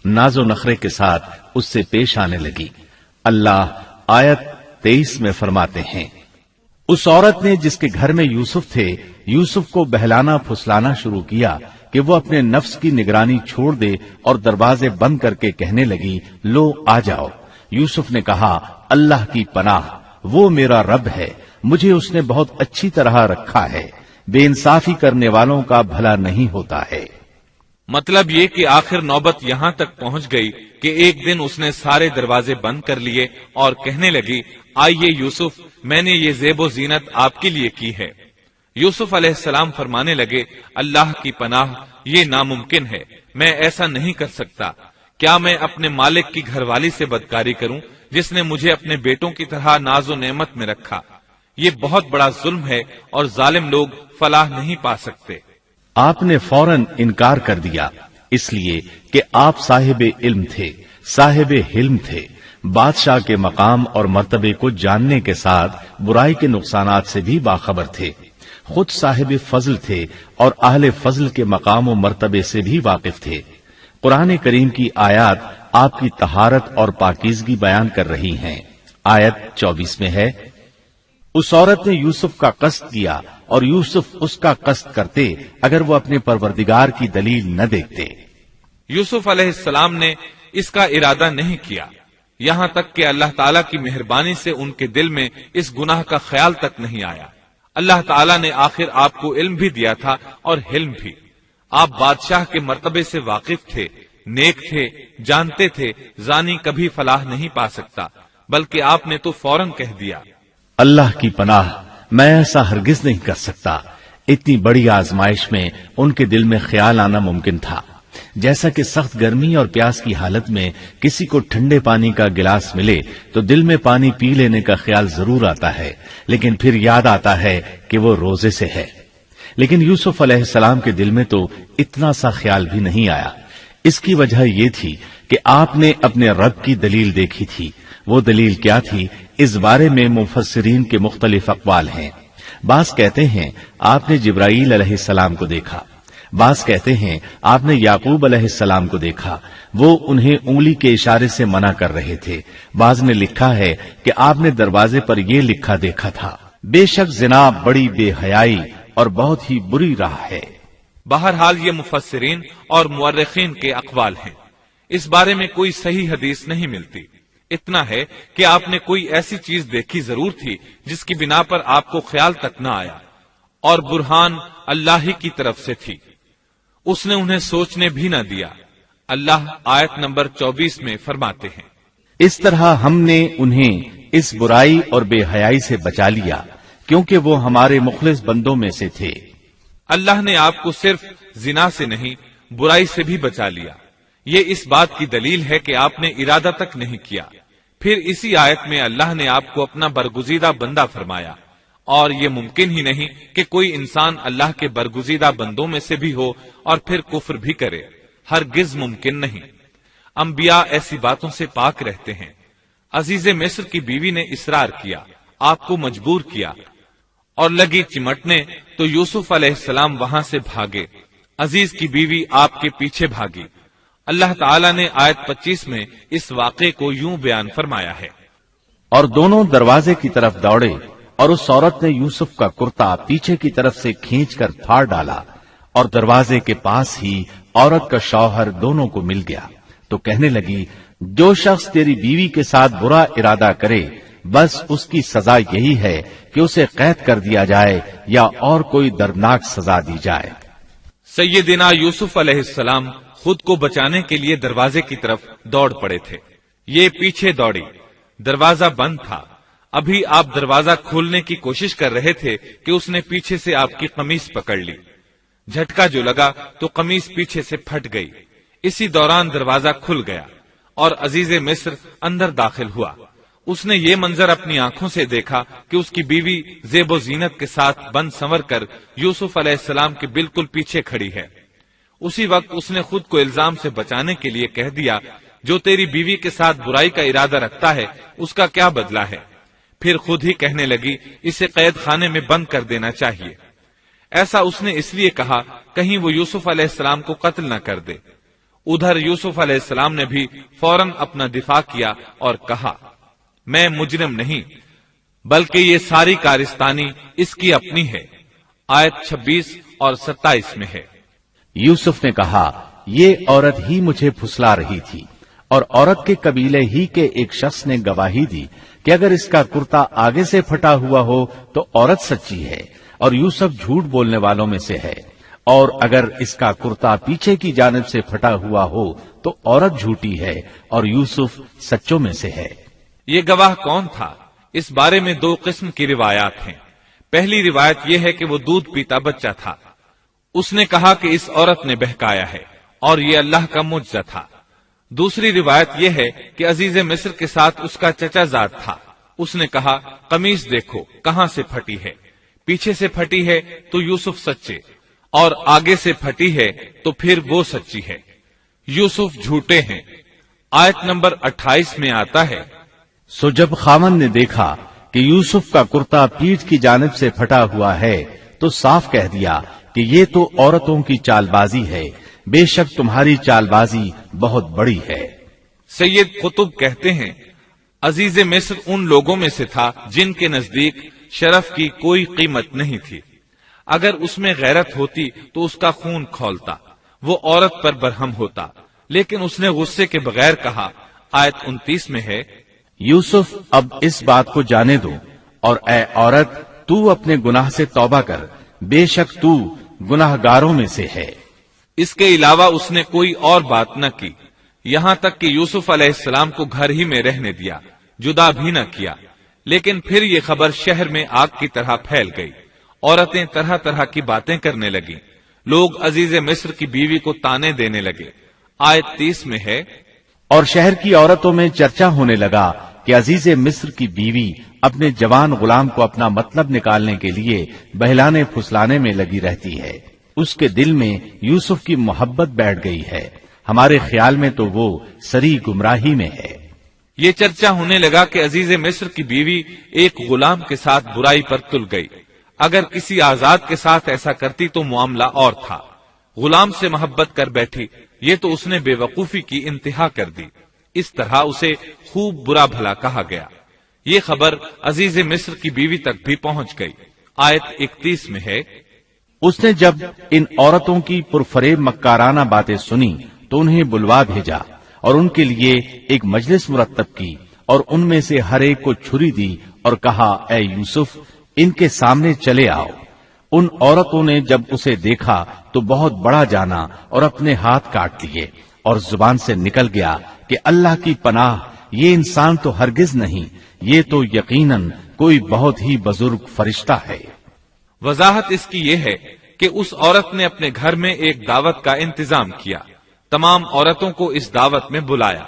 ناز و نخرے کے ساتھ اس سے پیش آنے لگی. اللہ آیت 23 میں فرماتے ہیں اس عورت نے جس کے گھر میں یوسف تھے یوسف کو بہلانا پھسلانا شروع کیا کہ وہ اپنے نفس کی نگرانی چھوڑ دے اور دروازے بند کر کے کہنے لگی لو آ جاؤ. یوسف نے کہا اللہ کی پناہ، وہ میرا رب ہے، مجھے اس نے بہت اچھی طرح رکھا ہے. بے انصافی کرنے والوں کا بھلا نہیں ہوتا ہے. مطلب یہ کہ آخر نوبت یہاں تک پہنچ گئی کہ ایک دن اس نے سارے دروازے بند کر لیے اور کہنے لگی آئیے یوسف، میں نے یہ زیب و زینت آپ کے لیے کی ہے. یوسف علیہ السلام فرمانے لگے اللہ کی پناہ، یہ ناممکن ہے، میں ایسا نہیں کر سکتا. کیا میں اپنے مالک کی گھر والی سے بدکاری کروں جس نے مجھے اپنے بیٹوں کی طرح ناز و نعمت میں رکھا؟ یہ بہت بڑا ظلم ہے اور ظالم لوگ فلاح نہیں پا سکتے. آپ نے فوراً انکار کر دیا، اس لیے کہ آپ صاحب علم تھے، صاحب حلم تھے، بادشاہ کے مقام اور مرتبے کو جاننے کے ساتھ برائی کے نقصانات سے بھی باخبر تھے. خود صاحب فضل تھے اور اہل فضل کے مقام و مرتبے سے بھی واقف تھے. قرآن کریم کی آیات آپ کی طہارت اور پاکیزگی بیان کر رہی ہیں. آیت 24 میں ہے اس عورت نے یوسف کا قصد کیا اور یوسف اس کا قصد کرتے اگر وہ اپنے پروردگار کی دلیل نہ دیکھتے. یوسف علیہ السلام نے اس کا ارادہ نہیں کیا، یہاں تک کہ اللہ تعالیٰ کی مہربانی سے ان کے دل میں اس گناہ کا خیال تک نہیں آیا. اللہ تعالیٰ نے آخر آپ کو علم بھی دیا تھا اور حلم بھی. آپ بادشاہ کے مرتبے سے واقف تھے، نیک تھے، جانتے تھے زانی کبھی فلاح نہیں پا سکتا، بلکہ آپ نے تو فوراً کہہ دیا اللہ کی پناہ، میں ایسا ہرگز نہیں کر سکتا. اتنی بڑی آزمائش میں ان کے دل میں خیال آنا ممکن تھا. جیسا کہ سخت گرمی اور پیاس کی حالت میں کسی کو ٹھنڈے پانی کا گلاس ملے تو دل میں پانی پی لینے کا خیال ضرور آتا ہے، لیکن پھر یاد آتا ہے کہ وہ روزے سے ہے. لیکن یوسف علیہ السلام کے دل میں تو اتنا سا خیال بھی نہیں آیا. اس کی وجہ یہ تھی کہ آپ نے اپنے رب کی دلیل دیکھی تھی. وہ دلیل کیا تھی اس بارے میں مفسرین کے مختلف اقوال ہیں. بعض کہتے ہیں آپ نے جبرائیل علیہ السلام کو دیکھا، بعض کہتے ہیں آپ نے یعقوب علیہ السلام کو دیکھا، وہ انہیں انگلی کے اشارے سے منع کر رہے تھے. بعض نے لکھا ہے کہ آپ نے دروازے پر یہ لکھا دیکھا تھا بے شک زنا بڑی بے حیائی اور بہت ہی بری راہ ہے. بہرحال یہ مفسرین اور مورخین کے اقوال ہیں. اس بارے میں کوئی صحیح حدیث نہیں ملتی. اتنا ہے کہ آپ نے کوئی ایسی چیز دیکھی ضرور تھی جس کی بنا پر آپ کو خیال تک نہ آیا، اور برہان اللہ ہی کی طرف سے تھی. اس نے انہیں سوچنے بھی نہ دیا. اللہ آیت نمبر 24 میں فرماتے ہیں اس طرح ہم نے انہیں اس برائی اور بے حیائی سے بچا لیا کیونکہ وہ ہمارے مخلص بندوں میں سے تھے. اللہ نے آپ کو صرف زنا سے نہیں برائی سے بھی بچا لیا. یہ اس بات کی دلیل ہے کہ آپ نے ارادہ تک نہیں کیا. پھر اسی آیت میں اللہ نے آپ کو اپنا برگزیدہ بندہ فرمایا اور یہ ممکن ہی نہیں کہ کوئی انسان اللہ کے برگزیدہ بندوں میں سے بھی ہو اور پھر کفر بھی کرے، ہرگز ممکن نہیں۔ انبیاء ایسی باتوں سے پاک رہتے ہیں۔ عزیز مصر کی بیوی نے اصرار کیا، آپ کو مجبور کیا اور لگی چمٹنے تو یوسف علیہ السلام وہاں سے بھاگے۔ عزیز کی بیوی آپ کے پیچھے بھاگی۔ اللہ تعالیٰ نے آیت 25 میں اس واقعے کو یوں بیان فرمایا ہے، اور دونوں دروازے کی طرف دوڑے، اور اس عورت نے یوسف کا کرتا پیچھے کی طرف سے کھینچ کر پھاڑ ڈالا، اور دروازے کے پاس ہی عورت کا شوہر دونوں کو مل گیا، تو کہنے لگی، جو شخص تیری بیوی کے ساتھ برا ارادہ کرے بس اس کی سزا یہی ہے کہ اسے قید کر دیا جائے یا اور کوئی دردناک سزا دی جائے۔ سیدنا یوسف علیہ السلام خود کو بچانے کے لیے دروازے کی طرف دوڑ پڑے تھے، یہ پیچھے دوڑی، دروازہ بند تھا۔ ابھی آپ دروازہ کھولنے کی کوشش کر رہے تھے کہ اس نے پیچھے سے آپ کی قمیص پکڑ لی، جھٹکا جو لگا تو قمیص پیچھے سے پھٹ گئی۔ اسی دوران دروازہ کھل گیا اور عزیز مصر اندر داخل ہوا۔ اس نے یہ منظر اپنی آنکھوں سے دیکھا کہ اس کی بیوی زیب و زینت کے ساتھ بن سنور کر یوسف علیہ السلام کے بالکل پیچھے کھڑی ہے۔ اسی وقت اس نے خود کو الزام سے بچانے کے لیے کہہ دیا، جو تیری بیوی کے ساتھ برائی کا ارادہ رکھتا ہے اس کا کیا بدلہ ہے؟ پھر خود ہی کہنے لگی، اسے قید خانے میں بند کر دینا چاہیے۔ ایسا اس نے اس لیے کہا کہیں وہ یوسف علیہ السلام کو قتل نہ کر دے۔ ادھر یوسف علیہ السلام نے بھی فوراً اپنا دفاع کیا اور کہا، میں مجرم نہیں بلکہ یہ ساری کارستانی اس کی اپنی ہے۔ آیت 26 اور 27 میں ہے۔ یوسف نے کہا، یہ عورت ہی مجھے پھسلا رہی تھی، اور عورت کے قبیلے ہی کے ایک شخص نے گواہی دی کہ اگر اس کا کرتا آگے سے پھٹا ہوا ہو تو عورت سچی ہے اور یوسف جھوٹ بولنے والوں میں سے ہے، اور اگر اس کا کرتا پیچھے کی جانب سے پھٹا ہوا ہو تو عورت جھوٹی ہے اور یوسف سچوں میں سے ہے۔ یہ گواہ کون تھا؟ اس بارے میں دو قسم کی روایات ہیں۔ پہلی روایت یہ ہے کہ وہ دودھ پیتا بچہ تھا، اس نے کہا کہ اس عورت نے بہکایا ہے اور یہ اللہ کا معجزہ تھا۔ دوسری روایت یہ ہے کہ عزیز مصر کے ساتھ اس کا چچا زاد تھا، اس نے کہا، قمیص دیکھو کہاں سے پھٹی ہے، پیچھے سے پھٹی ہے تو یوسف سچے، اور آگے سے پھٹی ہے تو پھر وہ سچی ہے، یوسف جھوٹے ہیں۔ آیت نمبر 28 میں آتا ہے، سو جب خاوند نے دیکھا کہ یوسف کا کرتا پیٹھ کی جانب سے پھٹا ہوا ہے تو صاف کہہ دیا کہ یہ تو عورتوں کی چال بازی ہے، بے شک تمہاری چال بازی بہت بڑی ہے۔ سید قطب کہتے ہیں، عزیز مصر ان لوگوں میں سے تھا جن کے نزدیک شرف کی کوئی قیمت نہیں تھی۔ اگر اس میں غیرت ہوتی تو اس کا خون کھولتا، وہ عورت پر برہم ہوتا، لیکن اس نے غصے کے بغیر کہا۔ آیت 29 میں ہے، یوسف اب اس بات کو جانے دو، اور اے عورت تو اپنے گناہ سے توبہ کر، بے شک تو گناہ گاروں میں سے ہے۔ اس کے علاوہ اس نے کوئی اور بات نہ کی، یہاں تک کہ یوسف علیہ السلام کو گھر ہی میں رہنے دیا، جدا بھی نہ کیا۔ لیکن پھر یہ خبر شہر میں آگ کی طرح پھیل گئی، عورتیں طرح طرح کی باتیں کرنے لگیں، لوگ عزیز مصر کی بیوی کو تانے دینے لگے۔ آیت 30 میں ہے، اور شہر کی عورتوں میں چرچا ہونے لگا کہ عزیز مصر کی بیوی اپنے جوان غلام کو اپنا مطلب نکالنے کے لیے بہلانے پھسلانے میں لگی رہتی ہے، اس کے دل میں یوسف کی محبت بیٹھ گئی ہے، ہمارے خیال میں تو وہ سری گمراہی میں ہے۔ یہ چرچا ہونے لگا کہ عزیز مصر کی بیوی ایک غلام کے ساتھ برائی پر تل گئی، اگر کسی آزاد کے ساتھ ایسا کرتی تو معاملہ اور تھا، غلام سے محبت کر بیٹھی، یہ تو اس نے بے وقوفی کی انتہا کر دی، اس طرح اسے خوب برا بھلا کہا گیا۔ یہ خبر عزیز مصر کی بیوی تک بھی پہنچ گئی۔ آیت 31 میں ہے، اس نے جب ان عورتوں کی پرفریب مکارانہ باتیں سنی تو انہیں بلوا بھیجا اور ان کے لیے ایک مجلس مرتب کی، اور ان میں سے ہر ایک کو چھری دی اور کہا، اے یوسف ان کے سامنے چلے آؤ۔ ان عورتوں نے جب اسے دیکھا تو بہت بڑا جانا اور اپنے ہاتھ کاٹ لیے، اور زبان سے نکل گیا کہ اللہ کی پناہ، یہ انسان تو ہرگز نہیں، یہ تو یقیناً کوئی بہت ہی بزرگ فرشتہ ہے۔ وضاحت اس کی یہ ہے کہ اس عورت نے اپنے گھر میں ایک دعوت کا انتظام کیا، تمام عورتوں کو اس دعوت میں بلایا،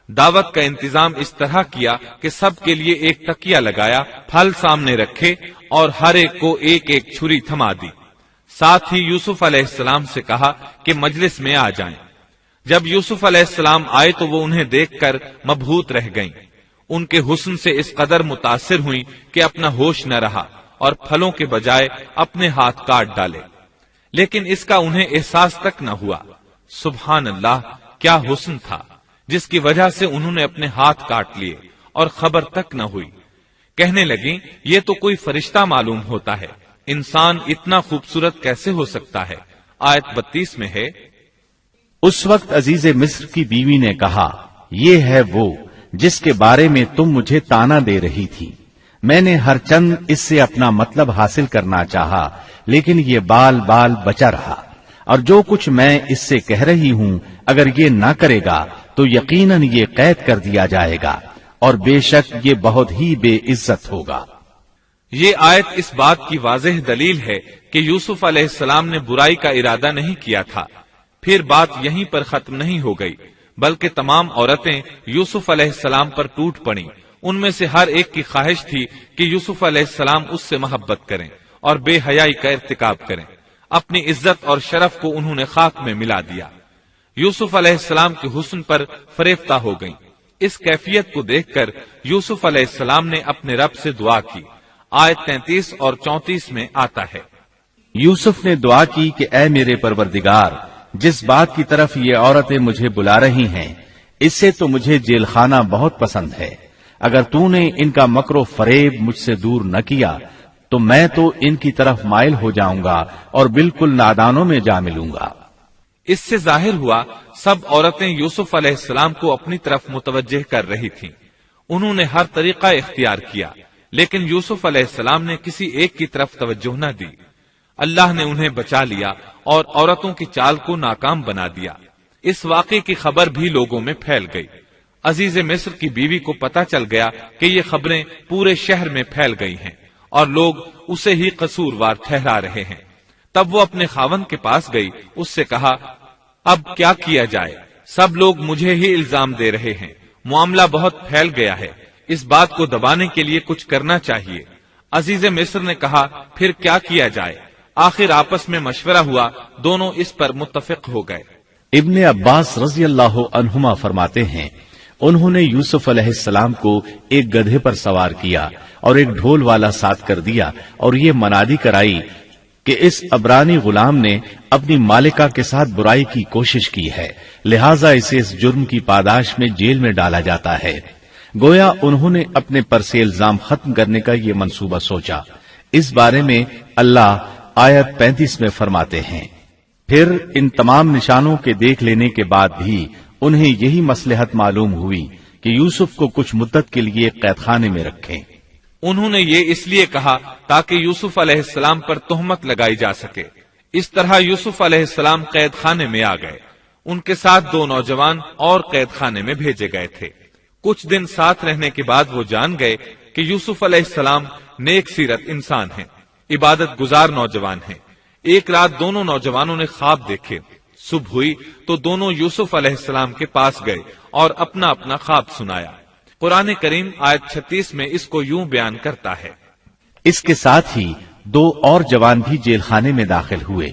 دعوت کا انتظام اس طرح کیا کہ سب کے لیے ایک تکیہ لگایا، پھل سامنے رکھے اور ہر ایک کو ایک ایک چھری تھما دی۔ ساتھ ہی یوسف علیہ السلام سے کہا کہ مجلس میں آ جائیں۔ جب یوسف علیہ السلام آئے تو وہ انہیں دیکھ کر مبہوت رہ گئیں۔ ان کے حسن سے اس قدر متاثر ہوئیں کہ اپنا ہوش نہ رہا اور پھلوں کے بجائے اپنے ہاتھ کاٹ ڈالے، لیکن اس کا انہیں احساس تک نہ ہوا۔ سبحان اللہ، کیا حسن تھا جس کی وجہ سے انہوں نے اپنے ہاتھ کاٹ لیے اور خبر تک نہ ہوئی۔ کہنے لگیں یہ تو کوئی فرشتہ معلوم ہوتا ہے، انسان اتنا خوبصورت کیسے ہو سکتا ہے۔ آیت 32 میں ہے، اس وقت عزیز مصر کی بیوی نے کہا، یہ ہے وہ جس کے بارے میں تم مجھے تانا دے رہی تھی۔ میں نے ہر چند اس سے اپنا مطلب حاصل کرنا چاہا، لیکن یہ بال بال بچا رہا، اور جو کچھ میں اس سے کہہ رہی ہوں اگر یہ نہ کرے گا تو یقیناً یہ قید کر دیا جائے گا، اور بے شک یہ بہت ہی بے عزت ہوگا۔ یہ آیت اس بات کی واضح دلیل ہے کہ یوسف علیہ السلام نے برائی کا ارادہ نہیں کیا تھا۔ پھر بات یہیں پر ختم نہیں ہو گئی، بلکہ تمام عورتیں یوسف علیہ السلام پر ٹوٹ پڑیں۔ ان میں سے ہر ایک کی خواہش تھی کہ یوسف علیہ السلام اس سے محبت کریں اور بے حیائی کا ارتکاب کریں۔ اپنی عزت اور شرف کو انہوں نے خاک میں ملا دیا۔ یوسف علیہ السلام کے حسن پر فریفتہ ہو گئیں۔ اس کیفیت کو دیکھ کر یوسف علیہ السلام نے اپنے رب سے دعا کی۔ آیت 33 اور 34 میں آتا ہے، یوسف نے دعا کی کہ اے میرے پروردگار، جس بات کی طرف یہ عورتیں مجھے بلا رہی ہیں اس سے تو مجھے جیل خانہ بہت پسند ہے۔ اگر تو نے ان کا مکر و فریب مجھ سے دور نہ کیا تو میں تو ان کی طرف مائل ہو جاؤں گا اور بالکل نادانوں میں جا ملوں گا۔ اس سے ظاہر ہوا سب عورتیں یوسف علیہ السلام کو اپنی طرف متوجہ کر رہی تھیں۔ انہوں نے ہر طریقہ اختیار کیا، لیکن یوسف علیہ السلام نے کسی ایک کی طرف توجہ نہ دی۔ اللہ نے انہیں بچا لیا اور عورتوں کی چال کو ناکام بنا دیا۔ اس واقعے کی خبر بھی لوگوں میں پھیل گئی۔ عزیز مصر کی بیوی کو پتا چل گیا کہ یہ خبریں پورے شہر میں پھیل گئی ہیں اور لوگ اسے ہی قصوروار ٹھہرا رہے ہیں۔ تب وہ اپنے خاوند کے پاس گئی، اس سے کہا، اب کیا کیا جائے؟ سب لوگ مجھے ہی الزام دے رہے ہیں، معاملہ بہت پھیل گیا ہے، اس بات کو دبانے کے لیے کچھ کرنا چاہیے۔ عزیز مصر نے کہا، پھر کیا کیا جائے؟ آخر آپس میں مشورہ ہوا، دونوں اس پر متفق ہو گئے۔ ابن عباس رضی اللہ عنہما فرماتے ہیں، انہوں نے یوسف علیہ السلام کو ایک گدھے پر سوار کیا اور ایک ڈھول والا ساتھ کر دیا اور یہ منادی کرائی کہ اس عبرانی غلام نے اپنی مالکہ کے ساتھ برائی کی کوشش کی ہے، لہٰذا اسے اس جرم کی پاداش میں جیل میں ڈالا جاتا ہے۔ گویا انہوں نے اپنے پر سے الزام ختم کرنے کا یہ منصوبہ سوچا۔ اس بارے میں اللہ آیت 35 میں فرماتے ہیں، پھر ان تمام نشانوں کے دیکھ لینے کے بعد بھی انہیں یہی مصلحت معلوم ہوئی کہ یوسف کو کچھ مدت کے لیے قید خانے میں رکھیں۔ انہوں نے یہ اس لیے کہا تاکہ یوسف علیہ السلام پر تہمت لگائی جا سکے۔ اس طرح یوسف علیہ السلام قید خانے میں آ گئے۔ ان کے ساتھ 2 نوجوان اور قید خانے میں بھیجے گئے تھے۔ کچھ دن ساتھ رہنے کے بعد وہ جان گئے کہ یوسف علیہ السلام نیک سیرت انسان ہیں، عبادت گزار نوجوان ہیں۔ ایک رات دونوں نوجوانوں نے خواب دیکھے۔ صبح ہوئی تو دونوں یوسف علیہ السلام کے پاس گئے اور اپنا اپنا خواب سنایا۔ قرآن کریم آیت 36 میں اس کو یوں بیان کرتا ہے، اس کے ساتھ ہی 2 اور جوان بھی جیل خانے میں داخل ہوئے۔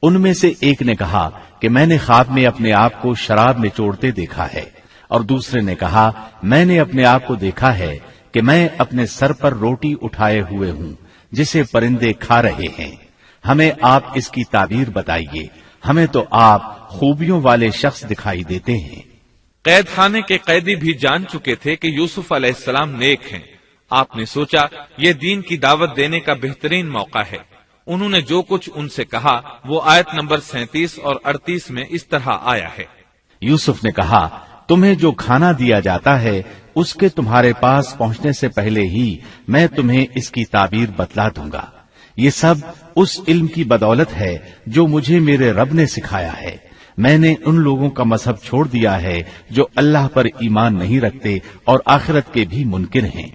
ان میں سے ایک نے کہا کہ میں نے خواب میں اپنے آپ کو شراب میں چوڑتے دیکھا ہے، اور دوسرے نے کہا میں نے اپنے آپ کو دیکھا ہے کہ میں اپنے سر پر روٹی اٹھائے ہوئے ہوں جسے پرندے کھا رہے ہیں۔ ہمیں آپ اس کی تعبیر بتائیے، ہمیں تو آپ خوبیوں والے شخص دکھائی دیتے ہیں۔ قید خانے کے قیدی بھی جان چکے تھے کہ یوسف علیہ السلام نیک ہیں۔ آپ نے سوچا یہ دین کی دعوت دینے کا بہترین موقع ہے۔ انہوں نے جو کچھ ان سے کہا وہ آیت نمبر 37 اور 38 میں اس طرح آیا ہے، یوسف نے کہا تمہیں جو کھانا دیا جاتا ہے اس کے تمہارے پاس پہنچنے سے پہلے ہی میں تمہیں اس کی تعبیر بتلا دوں گا۔ یہ سب اس علم کی بدولت ہے جو مجھے میرے رب نے سکھایا ہے۔ میں نے ان لوگوں کا مذہب چھوڑ دیا ہے جو اللہ پر ایمان نہیں رکھتے اور آخرت کے بھی منکر ہیں۔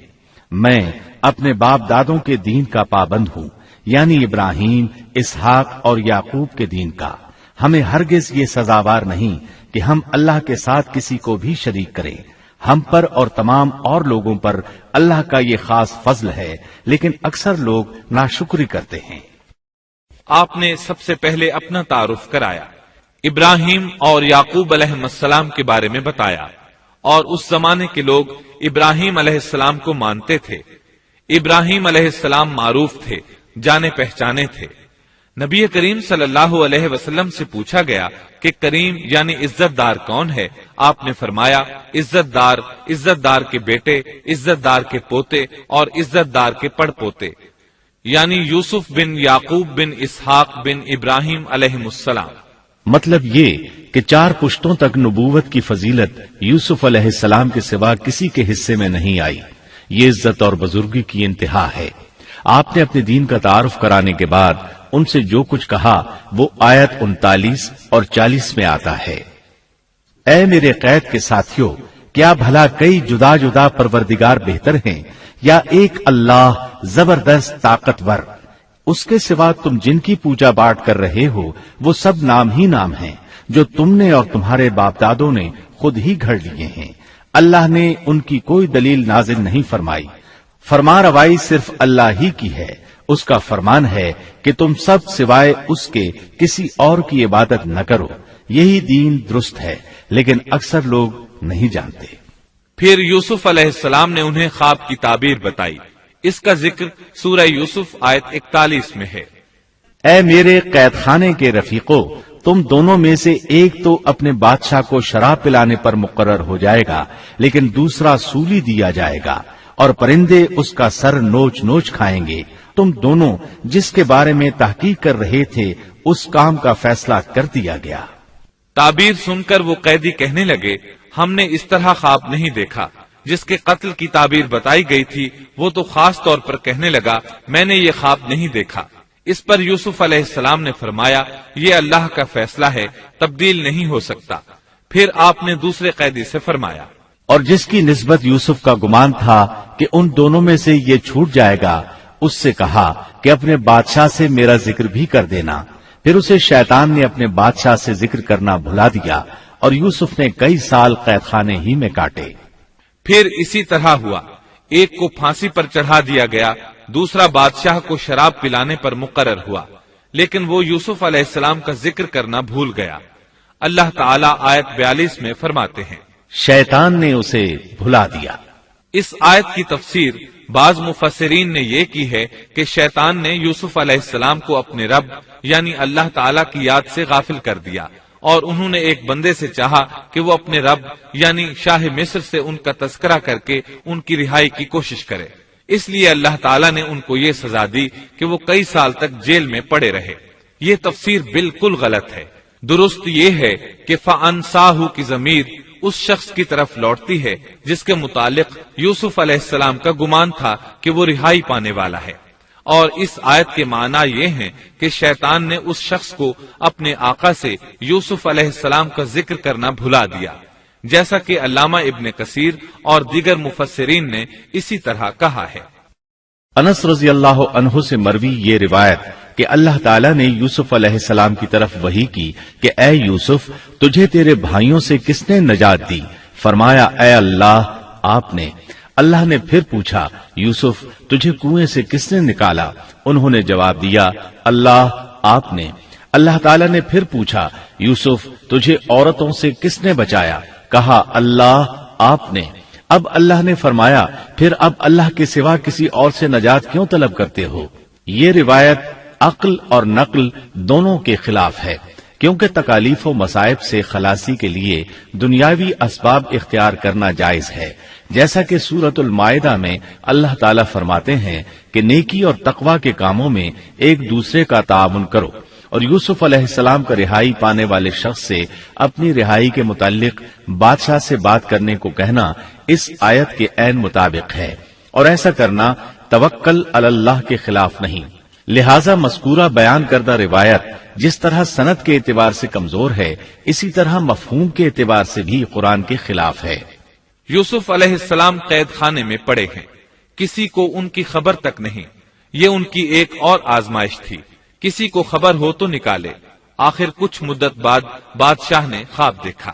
میں اپنے باپ دادوں کے دین کا پابند ہوں، یعنی ابراہیم، اسحاق اور یعقوب کے دین کا۔ ہمیں ہرگز یہ سزاوار نہیں کہ ہم اللہ کے ساتھ کسی کو بھی شریک کریں. ہم پر اور تمام اور لوگوں پر اللہ کا یہ خاص فضل ہے، لیکن اکثر لوگ ناشکری کرتے ہیں. آپ نے سب سے پہلے اپنا تعارف کرایا، ابراہیم اور یعقوب علیہ السلام کے بارے میں بتایا، اور اس زمانے کے لوگ ابراہیم علیہ السلام کو مانتے تھے. ابراہیم علیہ السلام معروف تھے، جانے پہچانے تھے. نبی کریم صلی اللہ علیہ وسلم سے پوچھا گیا کہ کریم یعنی عزت دار کون ہے؟ آپ نے فرمایا عزت دار کے بیٹے، عزت دار کے پوتے اور عزت دار کے پڑ پوتے، یعنی یوسف بن یعقوب بن اسحاق بن ابراہیم علیہ السلام. مطلب یہ کہ 4 پشتوں تک نبوت کی فضیلت یوسف علیہ السلام کے سوا کسی کے حصے میں نہیں آئی. یہ عزت اور بزرگی کی انتہا ہے. آپ نے اپنے دین کا تعارف کرانے کے بعد ان سے جو کچھ کہا وہ آیت 39 اور 40 میں آتا ہے. اے میرے قید کے ساتھیوں، کیا بھلا کئی جدا جدا پروردگار بہتر ہیں یا ایک اللہ زبردست طاقتور؟ اس کے سوا تم جن کی پوجا پاٹ کر رہے ہو وہ سب نام ہی نام ہیں جو تم نے اور تمہارے باپ دادوں نے خود ہی گھڑ لیے ہیں. اللہ نے ان کی کوئی دلیل نازل نہیں فرمائی. فرما روائی صرف اللہ ہی کی ہے. اس کا فرمان ہے کہ تم سب سوائے اس کے کسی اور کی عبادت نہ کرو. یہی دین درست ہے، لیکن اکثر لوگ نہیں جانتے. پھر یوسف علیہ السلام نے انہیں خواب کی تعبیر بتائی. اس کا ذکر سورہ یوسف آیت 41 میں ہے. اے میرے قید خانے کے رفیقو، تم دونوں میں سے ایک تو اپنے بادشاہ کو شراب پلانے پر مقرر ہو جائے گا، لیکن دوسرا سولی دیا جائے گا اور پرندے اس کا سر نوچ نوچ کھائیں گے. تم دونوں جس کے بارے میں تحقیق کر رہے تھے اس کام کا فیصلہ کر دیا گیا. تعبیر سن کر وہ قیدی کہنے لگے ہم نے اس طرح خواب نہیں دیکھا. جس کے قتل کی تعبیر بتائی گئی تھی وہ تو خاص طور پر کہنے لگا میں نے یہ خواب نہیں دیکھا. اس پر یوسف علیہ السلام نے فرمایا یہ اللہ کا فیصلہ ہے، تبدیل نہیں ہو سکتا. پھر آپ نے دوسرے قیدی سے فرمایا اور جس کی نسبت یوسف کا گمان تھا کہ ان دونوں میں سے یہ چھوٹ جائے گا، اس سے کہا کہ اپنے بادشاہ سے میرا ذکر بھی کر دینا. پھر اسے شیطان نے اپنے بادشاہ سے ذکر کرنا بھلا دیا اور یوسف نے کئی سال قید خانے ہی میں کاٹے. پھر اسی طرح ہوا. ایک کو پھانسی پر چڑھا دیا گیا، دوسرا بادشاہ کو شراب پلانے پر مقرر ہوا، لیکن وہ یوسف علیہ السلام کا ذکر کرنا بھول گیا. اللہ تعالیٰ آیت 42 میں فرماتے ہیں شیطان نے اسے بھلا دیا. اس آیت کی تفسیر بعض مفسرین نے یہ کی ہے کہ شیطان نے یوسف علیہ السلام کو اپنے رب یعنی اللہ تعالیٰ کی یاد سے غافل کر دیا، اور انہوں نے ایک بندے سے چاہا کہ وہ اپنے رب یعنی شاہ مصر سے ان کا تذکرہ کر کے ان کی رہائی کی کوشش کرے. اس لیے اللہ تعالیٰ نے ان کو یہ سزا دی کہ وہ کئی سال تک جیل میں پڑے رہے. یہ تفسیر بالکل غلط ہے. درست یہ ہے کہ فَأَنْسَاهُ کی ضمیر اس شخص کی طرف لوٹتی ہے جس کے متعلق یوسف علیہ السلام کا گمان تھا کہ وہ رہائی پانے والا ہے. اور اس آیت کے معنی یہ ہیں کہ شیطان نے اس شخص کو اپنے آقا سے یوسف علیہ السلام کا ذکر کرنا بھلا دیا، جیسا کہ علامہ ابن کثیر اور دیگر مفسرین نے اسی طرح کہا ہے. انس رضی اللہ عنہ سے مروی یہ روایت کہ اللہ تعالیٰ نے یوسف علیہ السلام کی طرف وحی کی کہ اے یوسف تجھے تیرے بھائیوں سے کس نے نجات دی؟ فرمایا اے اللہ آپ نے. اللہ نے پھر پوچھا یوسف تجھے کنویں سے کس نے نکالا؟ انہوں نے جواب دیا اللہ آپ نے. اللہ تعالیٰ نے پھر پوچھا یوسف تجھے عورتوں سے کس نے بچایا؟ کہا اللہ آپ نے. اب اللہ نے فرمایا پھر اب اللہ کے سوا کسی اور سے نجات کیوں طلب کرتے ہو؟ یہ روایت عقل اور نقل دونوں کے خلاف ہے، کیونکہ تکالیف و مصائب سے خلاصی کے لیے دنیاوی اسباب اختیار کرنا جائز ہے، جیسا کہ سورۃ المائدہ میں اللہ تعالیٰ فرماتے ہیں کہ نیکی اور تقوی کے کاموں میں ایک دوسرے کا تعاون کرو. اور یوسف علیہ السلام کا رہائی پانے والے شخص سے اپنی رہائی کے متعلق بادشاہ سے بات کرنے کو کہنا اس آیت کے عین مطابق ہے، اور ایسا کرنا توکل علی اللہ کے خلاف نہیں. لہذا مذکورہ بیان کردہ روایت جس طرح سند کے اعتبار سے کمزور ہے، اسی طرح مفہوم کے اعتبار سے بھی قرآن کے خلاف ہے. یوسف علیہ السلام قید خانے میں پڑے ہیں، کسی کو ان کی خبر تک نہیں. یہ ان کی ایک اور آزمائش تھی، کسی کو خبر ہو تو نکالے. آخر کچھ مدت بعد بادشاہ نے خواب دیکھا۔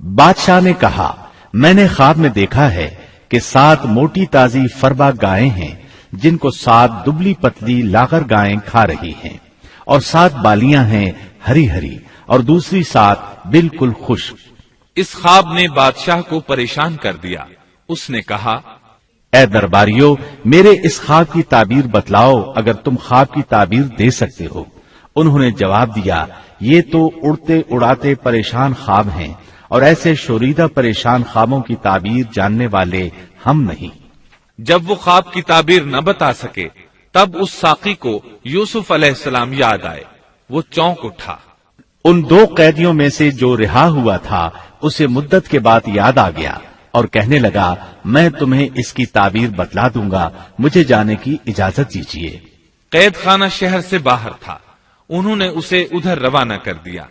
بادشاہ نے کہا، میں نے خواب میں دیکھا ہے کہ 7 موٹی تازی فربا گائیں ہیں جن کو 7 دبلی پتلی لاغر گائیں کھا رہی ہیں، اور 7 بالیاں ہیں ہری ہری اور دوسری 7 بالکل خشک۔ اس خواب نے بادشاہ کو پریشان کر دیا۔ اس نے کہا، اے درباریو، میرے اس خواب کی تعبیر بتلاؤ اگر تم خواب کی تعبیر دے سکتے ہو۔ انہوں نے جواب دیا، یہ تو اڑتے اڑاتے پریشان خواب ہیں، اور ایسے شوریدہ پریشان خوابوں کی تعبیر جاننے والے ہم نہیں۔ جب وہ خواب کی تعبیر نہ بتا سکے تب اس ساقی کو یوسف علیہ السلام یاد آئے۔ وہ چونک اٹھا۔ ان 2 قیدیوں میں سے جو رہا ہوا تھا اسے مدت کے بعد یاد آ گیا اور کہنے لگا، میں تمہیں اس کی تعبیر بتلا دوں گا، مجھے جانے کی اجازت دیجیے۔ قید خانہ شہر سے باہر تھا۔ انہوں نے اسے ادھر روانہ کر دیا۔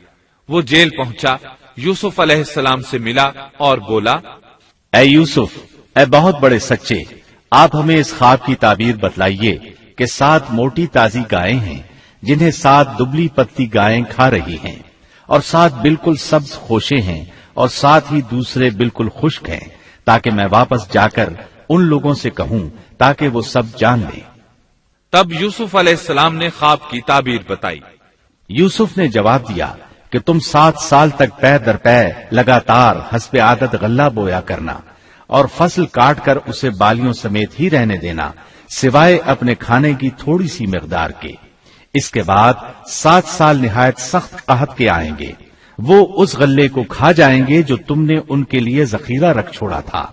وہ جیل پہنچا، یوسف علیہ السلام سے ملا اور بولا، اے یوسف، اے بہت بڑے سچے، آپ ہمیں اس خواب کی تعبیر بتلائیے کہ 7 موٹی تازی گائیں ہیں جنہیں 7 دبلی پتلی گائیں کھا رہی ہیں، اور 7 بالکل سبز خوشے ہیں، اور 7 ہی دوسرے بالکل خشک ہیں، تاکہ میں واپس جا کر ان لوگوں سے کہوں تاکہ وہ سب جان لیں۔ تب یوسف علیہ السلام نے خواب کی تعبیر بتائی۔ یوسف نے جواب دیا کہ تم 7 سال تک پے در پے لگاتار حسب عادت غلہ بویا کرنا، اور فصل کاٹ کر اسے بالیوں سمیت ہی رہنے دینا، سوائے اپنے کھانے کی تھوڑی سی مقدار کے۔ اس کے بعد 7 سال نہایت سخت قحط کے آئیں گے، وہ اس غلے کو کھا جائیں گے جو تم نے ان کے لیے ذخیرہ رکھ چھوڑا تھا،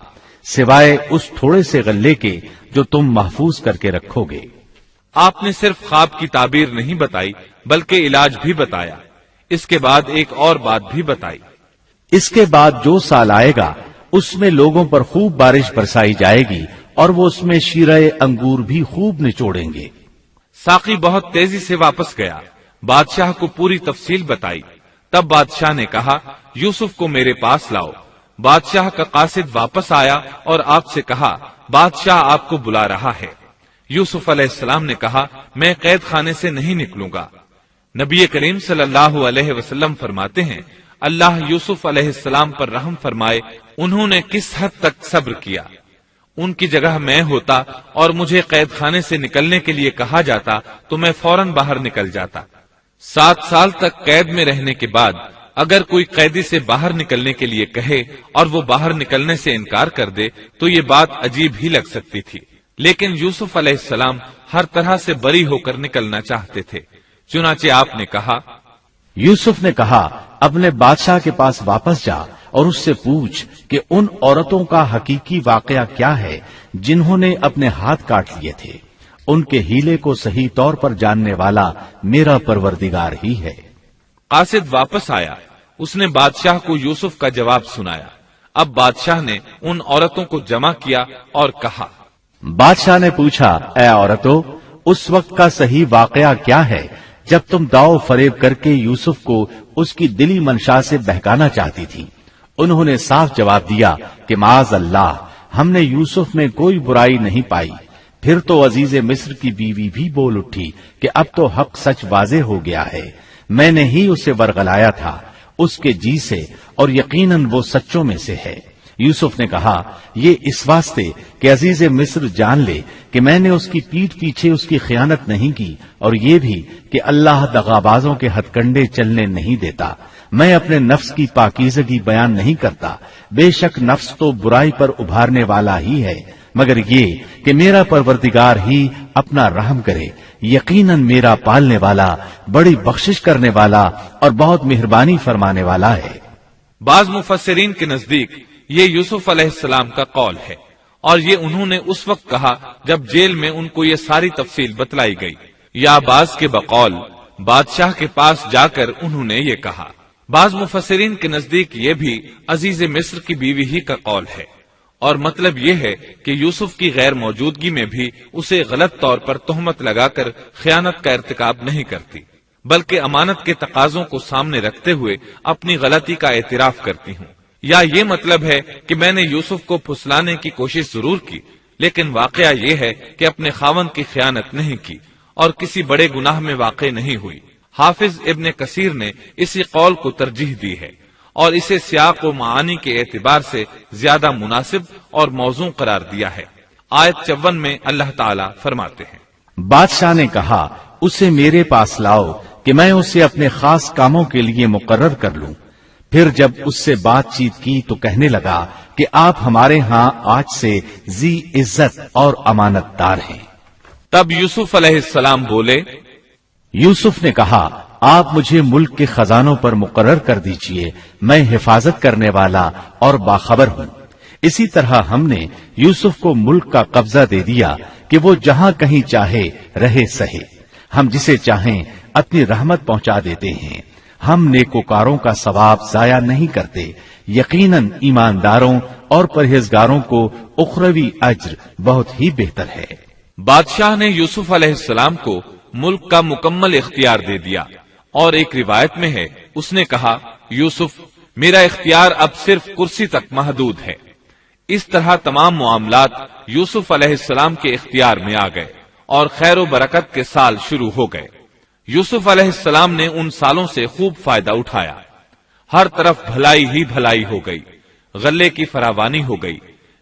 سوائے اس تھوڑے سے غلے کے جو تم محفوظ کر کے رکھو گے۔ آپ نے صرف خواب کی تعبیر نہیں بتائی بلکہ علاج بھی بتایا۔ اس کے بعد ایک اور بات بھی بتائی۔ اس کے بعد جو سال آئے گا اس میں لوگوں پر خوب بارش برسائی جائے گی، اور وہ اس میں شیرہ انگور بھی خوب نچوڑیں گے۔ ساقی بہت تیزی سے واپس گیا، بادشاہ کو پوری تفصیل بتائی۔ تب بادشاہ نے کہا، یوسف کو میرے پاس لاؤ۔ بادشاہ کا قاصد واپس آیا اور آپ سے کہا، بادشاہ آپ کو بلا رہا ہے۔ یوسف علیہ السلام نے کہا، میں قید خانے سے نہیں نکلوں گا۔ نبی کریم صلی اللہ علیہ وسلم فرماتے ہیں، اللہ یوسف علیہ السلام پر رحم فرمائے، انہوں نے کس حد تک صبر کیا۔ ان کی جگہ میں ہوتا اور مجھے قید خانے سے نکلنے کے لیے کہا جاتا تو میں فوراً باہر نکل جاتا۔ 7 سال تک قید میں رہنے کے بعد اگر کوئی قیدی سے باہر نکلنے کے لیے کہے اور وہ باہر نکلنے سے انکار کر دے تو یہ بات عجیب ہی لگ سکتی تھی، لیکن یوسف علیہ السلام ہر طرح سے بری ہو کر نکلنا چاہتے تھے۔ چنانچہ آپ نے کہا، یوسف نے کہا، اپنے بادشاہ کے پاس واپس جا اور اس سے پوچھ کہ ان عورتوں کا حقیقی واقعہ کیا ہے جنہوں نے اپنے ہاتھ کاٹ لیے تھے۔ ان کے ہیلے کو صحیح طور پر جاننے والا میرا پروردگار ہی ہے۔ قاصد واپس آیا، اس نے بادشاہ کو یوسف کا جواب سنایا۔ اب بادشاہ نے ان عورتوں کو جمع کیا اور کہا، بادشاہ نے پوچھا، اے عورتوں، اس وقت کا صحیح واقعہ کیا ہے جب تم داؤ فریب کر کے یوسف کو اس کی دلی منشا سے بہکانا چاہتی تھی؟ انہوں نے صاف جواب دیا کہ معاذ اللہ، ہم نے یوسف میں کوئی برائی نہیں پائی۔ پھر تو عزیز مصر کی بیوی بھی بول اٹھی کہ اب تو حق سچ واضح ہو گیا ہے، میں نے ہی اسے ورغلایا تھا اس کے جی سے، اور یقیناً وہ سچوں میں سے ہے۔ یوسف نے کہا، یہ اس واسطے کہ عزیز مصر جان لے کہ میں نے اس کی پیٹھ پیچھے اس کی خیانت نہیں کی، اور یہ بھی کہ اللہ دغابازوں کے ہتھ کنڈے چلنے نہیں دیتا۔ میں اپنے نفس کی پاکیزگی بیان نہیں کرتا، بے شک نفس تو برائی پر ابھارنے والا ہی ہے، مگر یہ کہ میرا پروردگار ہی اپنا رحم کرے، یقیناً میرا پالنے والا، بڑی بخشش کرنے والا اور بہت مہربانی فرمانے والا ہے۔ بعض مفسرین کے نزدیک یہ یوسف علیہ السلام کا قول ہے، اور یہ انہوں نے اس وقت کہا جب جیل میں ان کو یہ ساری تفصیل بتلائی گئی، یا بعض کے بقول بادشاہ کے پاس جا کر انہوں نے یہ کہا۔ بعض مفسرین کے نزدیک یہ بھی عزیز مصر کی بیوی ہی کا قول ہے، اور مطلب یہ ہے کہ یوسف کی غیر موجودگی میں بھی اسے غلط طور پر تہمت لگا کر خیانت کا ارتکاب نہیں کرتی، بلکہ امانت کے تقاضوں کو سامنے رکھتے ہوئے اپنی غلطی کا اعتراف کرتی ہوں۔ یا یہ مطلب ہے کہ میں نے یوسف کو پھسلانے کی کوشش ضرور کی، لیکن واقعہ یہ ہے کہ اپنے خاوند کی خیانت نہیں کی اور کسی بڑے گناہ میں واقع نہیں ہوئی۔ حافظ ابن کثیر نے اسی قول کو ترجیح دی ہے اور اسے سیاق و معانی کے اعتبار سے زیادہ مناسب اور موزوں قرار دیا ہے۔ آیت 54 میں اللہ تعالیٰ فرماتے ہیں، بادشاہ نے کہا اسے میرے پاس لاؤ کہ میں اسے اپنے خاص کاموں کے لیے مقرر کر لوں۔ پھر جب اس سے بات چیت کی تو کہنے لگا کہ آپ ہمارے ہاں آج سے ذی عزت اور امانت دار ہیں۔ تب یوسف علیہ السلام بولے، یوسف نے کہا آپ مجھے ملک کے خزانوں پر مقرر کر دیجئے، میں حفاظت کرنے والا اور باخبر ہوں۔ اسی طرح ہم نے یوسف کو ملک کا قبضہ دے دیا کہ وہ جہاں کہیں چاہے رہے سہے، ہم جسے چاہیں اپنی رحمت پہنچا دیتے ہیں، ہم نیکوکاروں کا ثواب ضائع نہیں کرتے، یقیناً ایمانداروں اور پرہیزگاروں کو اخروی اجر بہت ہی بہتر ہے۔ بادشاہ نے یوسف علیہ السلام کو ملک کا مکمل اختیار دے دیا، اور ایک روایت میں ہے اس نے کہا، یوسف میرا اختیار اب صرف کرسی تک محدود ہے۔ اس طرح تمام معاملات یوسف علیہ السلام کے اختیار میں آ گئے اور خیر و برکت کے سال شروع ہو گئے۔ یوسف علیہ السلام نے ان سالوں سے خوب فائدہ اٹھایا، ہر طرف بھلائی ہی بھلائی ہو گئی، غلے کی فراوانی ہو گئی،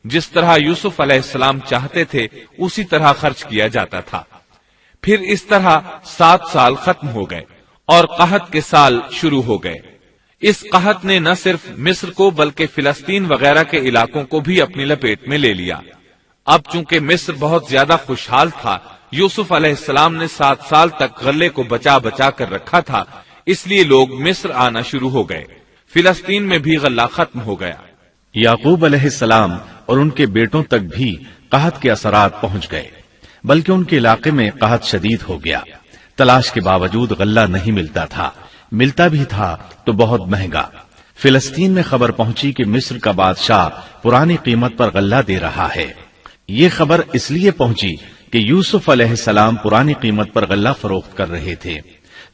جس طرح یوسف علیہ السلام چاہتے تھے اسی طرح خرچ کیا جاتا تھا۔ پھر اس طرح 7 سال ختم ہو گئے اور قحط کے سال شروع ہو گئے۔ اس قحط نے نہ صرف مصر کو بلکہ فلسطین وغیرہ کے علاقوں کو بھی اپنی لپیٹ میں لے لیا۔ اب چونکہ مصر بہت زیادہ خوشحال تھا، یوسف علیہ السلام نے 7 سال تک غلے کو بچا بچا کر رکھا تھا، اس لیے لوگ مصر آنا شروع ہو گئے۔ فلسطین میں بھی غلہ ختم ہو گیا۔ یعقوب علیہ السلام اور ان کے بیٹوں تک بھی قحط کے اثرات پہنچ گئے، بلکہ ان کے علاقے میں قحط شدید ہو گیا۔ تلاش کے باوجود غلہ نہیں ملتا تھا، ملتا بھی تھا تو بہت مہنگا۔ فلسطین میں خبر پہنچی کہ مصر کا بادشاہ پرانی قیمت پر غلہ دے رہا ہے۔ یہ خبر اس لیے پہنچی کہ یوسف علیہ السلام پرانی قیمت پر غلہ فروخت کر رہے تھے،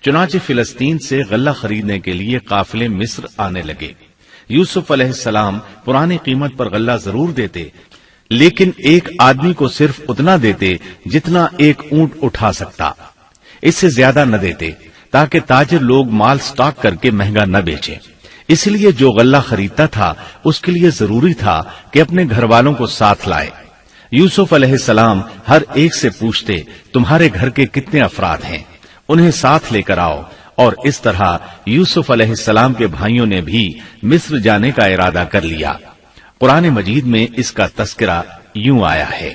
چنانچہ فلسطین سے غلہ خریدنے کے لیے قافلے مصر آنے لگے۔ یوسف علیہ السلام پرانی قیمت پر غلہ ضرور دیتے، لیکن ایک آدمی کو صرف اتنا دیتے جتنا ایک اونٹ اٹھا سکتا، اس سے زیادہ نہ دیتے، تاکہ تاجر لوگ مال سٹاک کر کے مہنگا نہ بیچیں۔ اس لیے جو غلہ خریدتا تھا اس کے لیے ضروری تھا کہ اپنے گھر والوں کو ساتھ لائے۔ یوسف علیہ السلام ہر ایک سے پوچھتے، تمہارے گھر کے کتنے افراد ہیں، انہیں ساتھ لے کر آؤ، اور اس طرح یوسف علیہ السلام کے بھائیوں نے بھی مصر جانے کا ارادہ کر لیا۔ قرآن مجید میں اس کا تذکرہ یوں آیا ہے،